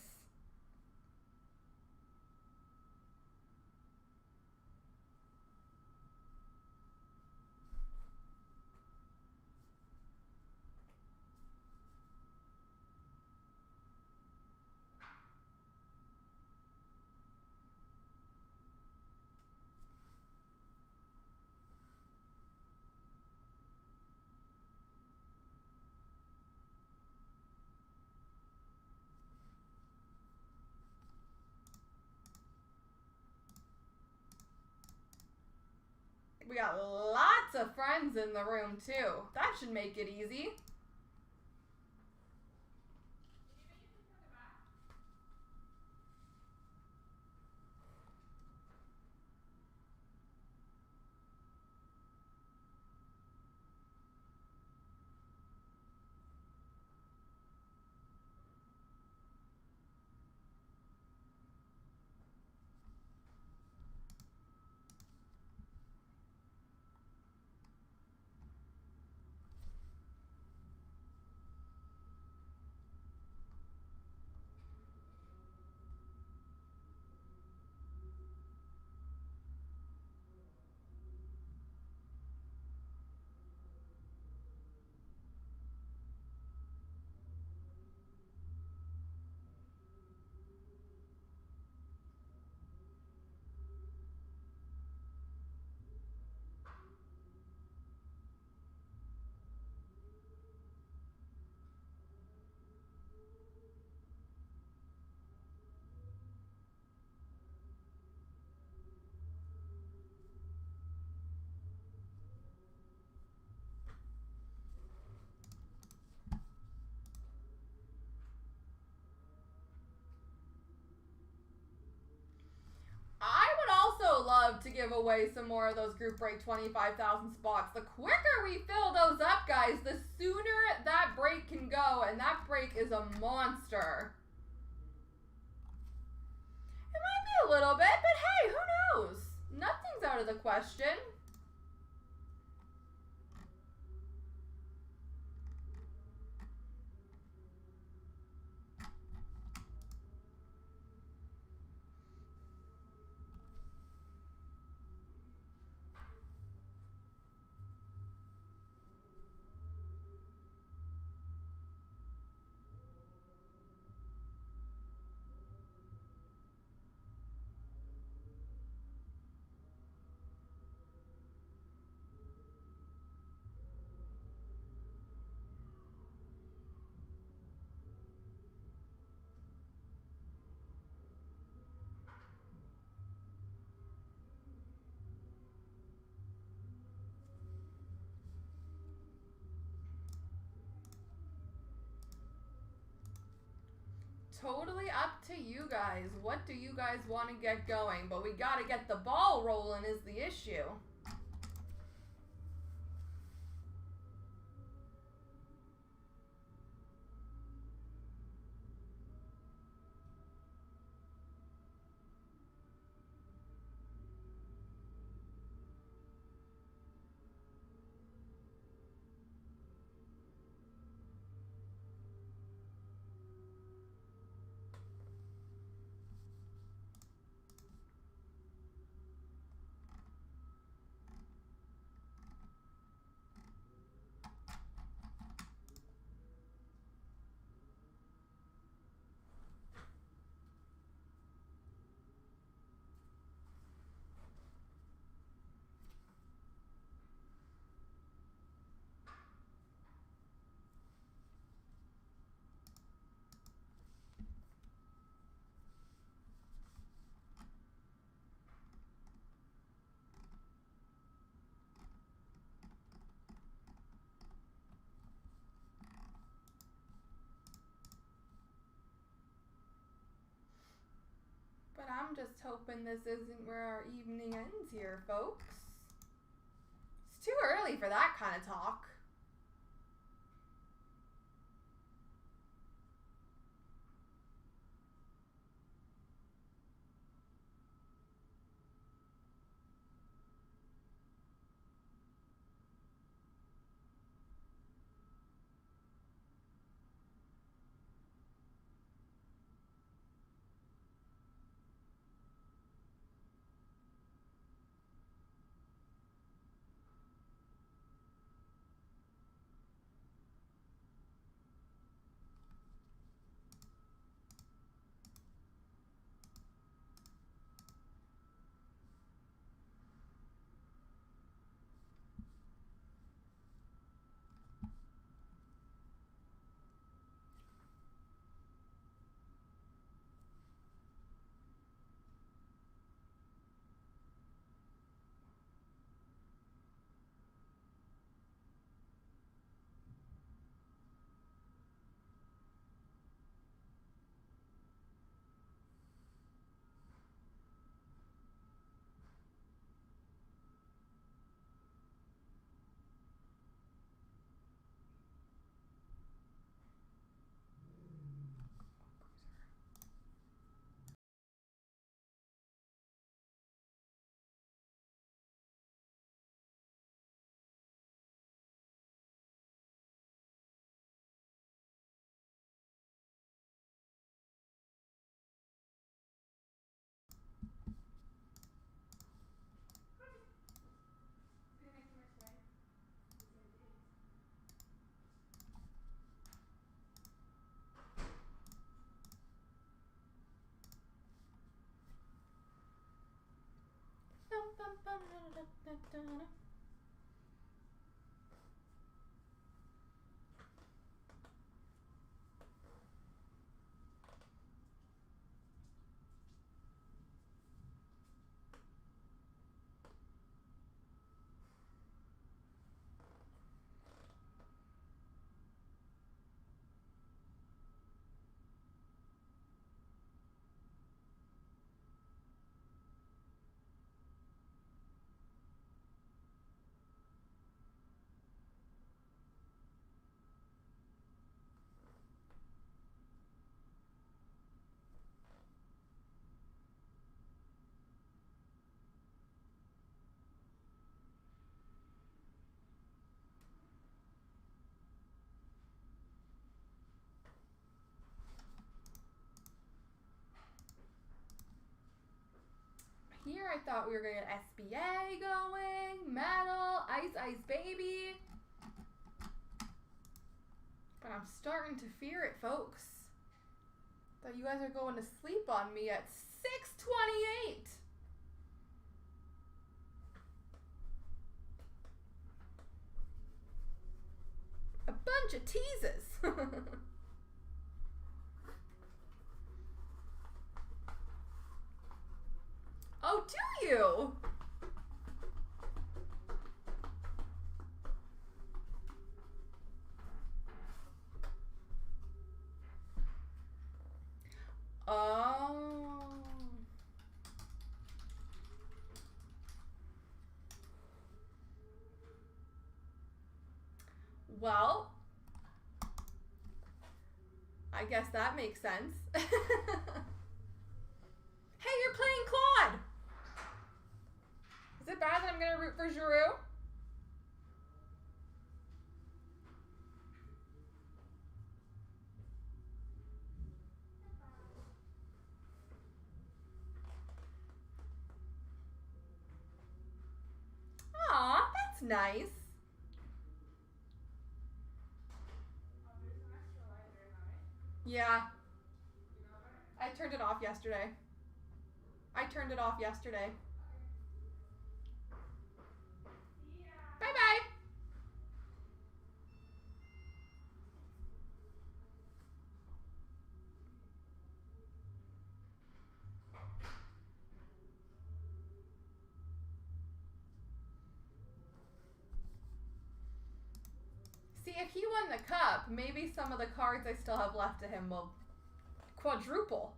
We got lots of friends in the room, too. That should make it easy. Love to give away some more of those group break 25,000 spots. The quicker we fill those up, guys, the sooner that break can go, and that break is a monster. It might be a little bit, but hey, who knows? Nothing's out of the question. totally up to you guys. What do you guys want to get going? But we got to get the ball rolling is the issue. But I'm just hoping this isn't where our evening ends here, folks. It's too early for that kind of talk. Here I thought we were going to get SBA going, metal, ice baby. But I'm starting to fear it, folks. Thought you guys are going to sleep on me at 6:28. A bunch of teases. Oh, do you? Well, I guess that makes sense. Hey, you're playing Claude. Is it bad that I'm going to root for Giroux? Aw, that's nice. Yeah. I turned it off yesterday. Bye-bye. See, if he won the cup, maybe some of the cards I still have left to him will quadruple.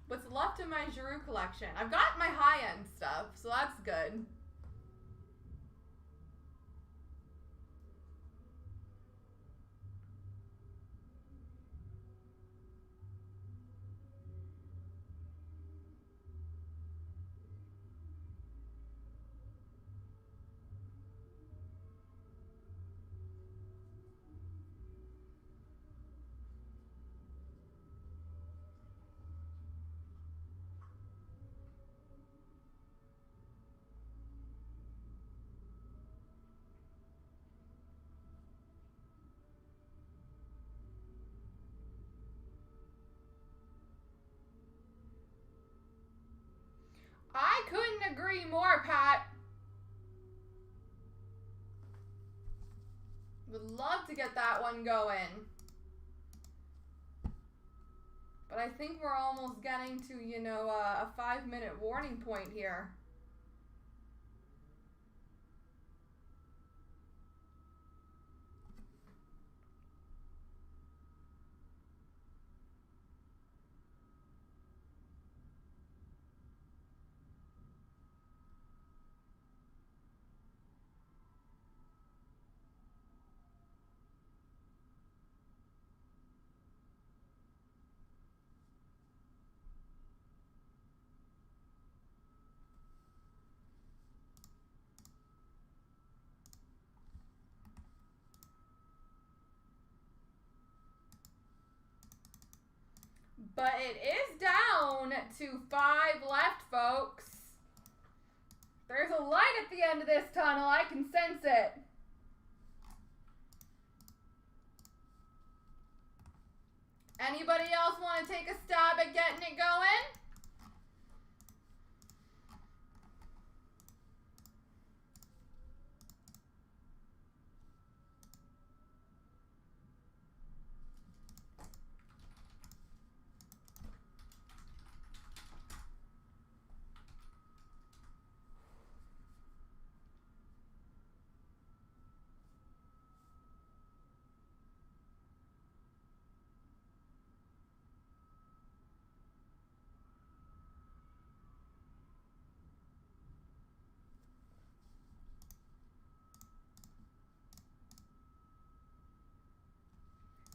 What's left in my Giroux collection? I've got my high-end stuff, so that's good. I couldn't agree more, Pat. Would love to get that one going. But I think we're almost getting to, you know, a 5-minute warning point here. But it is down to 5 left, folks. There's a light at the end of this tunnel. I can sense it. Anybody else want to take a stab at getting it going?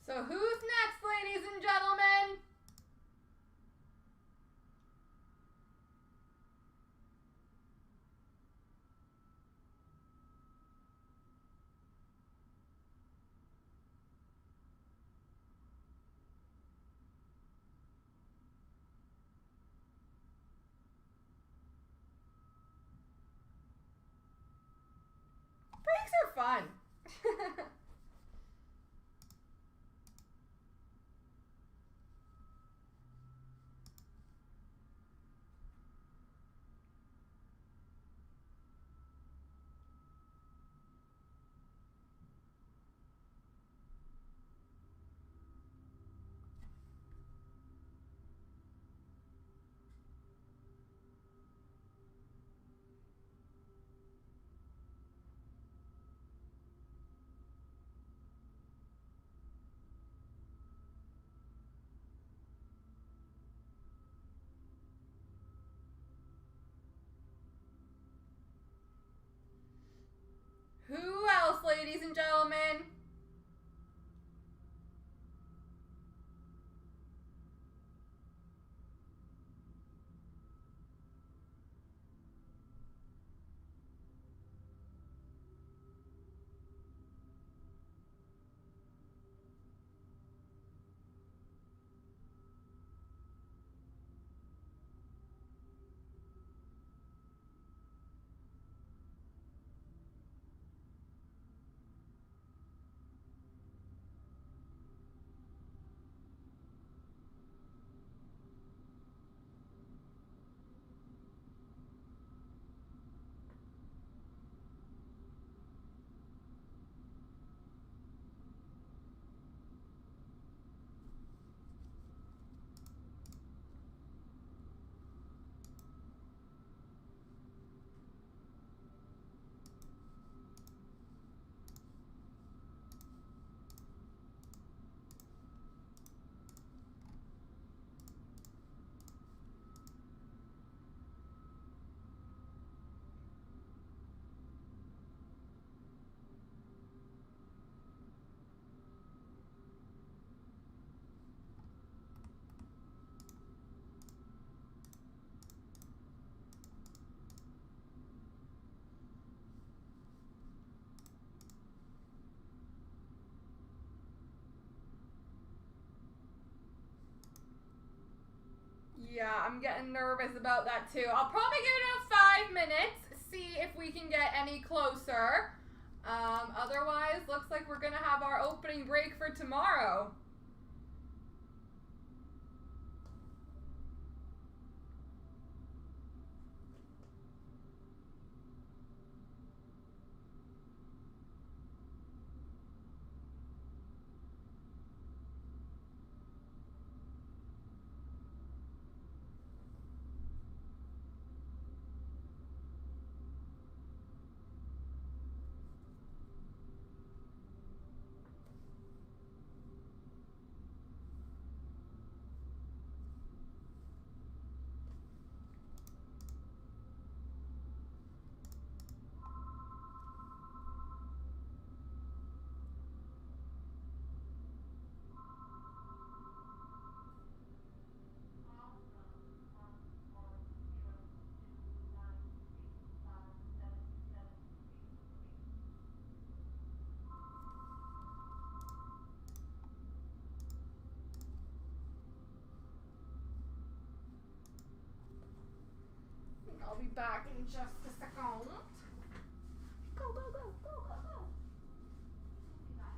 So who's next, ladies and gentlemen? Breaks are fun. gentlemen. Yeah, I'm getting nervous about that too. I'll probably give it 5 minutes, see if we can get any closer. Otherwise, looks like we're going to have our opening break for tomorrow. I'll be back in just a second. Go, go, go, go, go, go. I'll be back.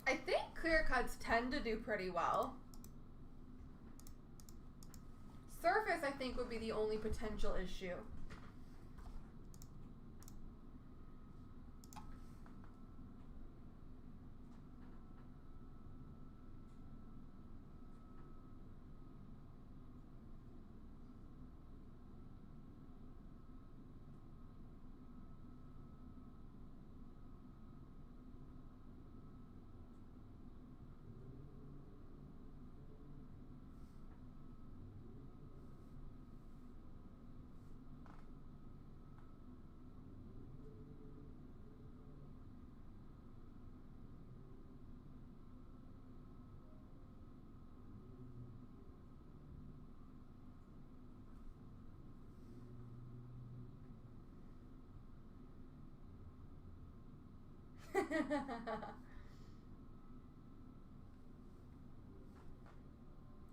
I think clear cuts tend to do pretty well. Surface, I think, would be the only potential issue.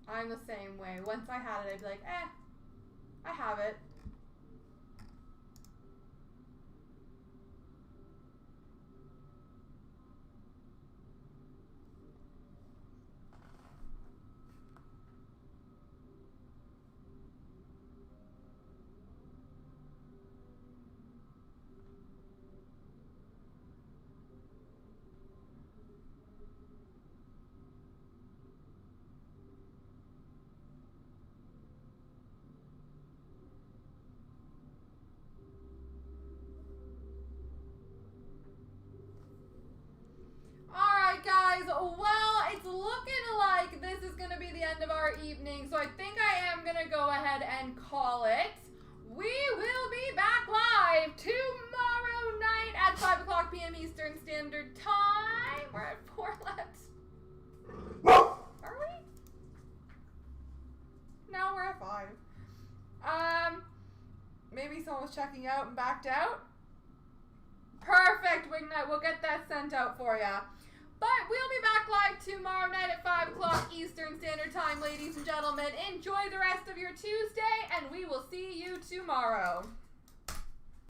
I'm the same way. Once I had it, I'd be like, I have it. Guys, well, it's looking like this is going to be the end of our evening, so I think I am going to go ahead and call it. We will be back live tomorrow night at 5 o'clock p.m. Eastern Standard Time. We're at 4 left. Are we? No, we're at 5. Maybe someone was checking out and backed out. Perfect, Wingnut. We'll get that sent out for you. But we'll be back live tomorrow night at 5 o'clock Eastern Standard Time, ladies and gentlemen. Enjoy the rest of your Tuesday, and we will see you tomorrow.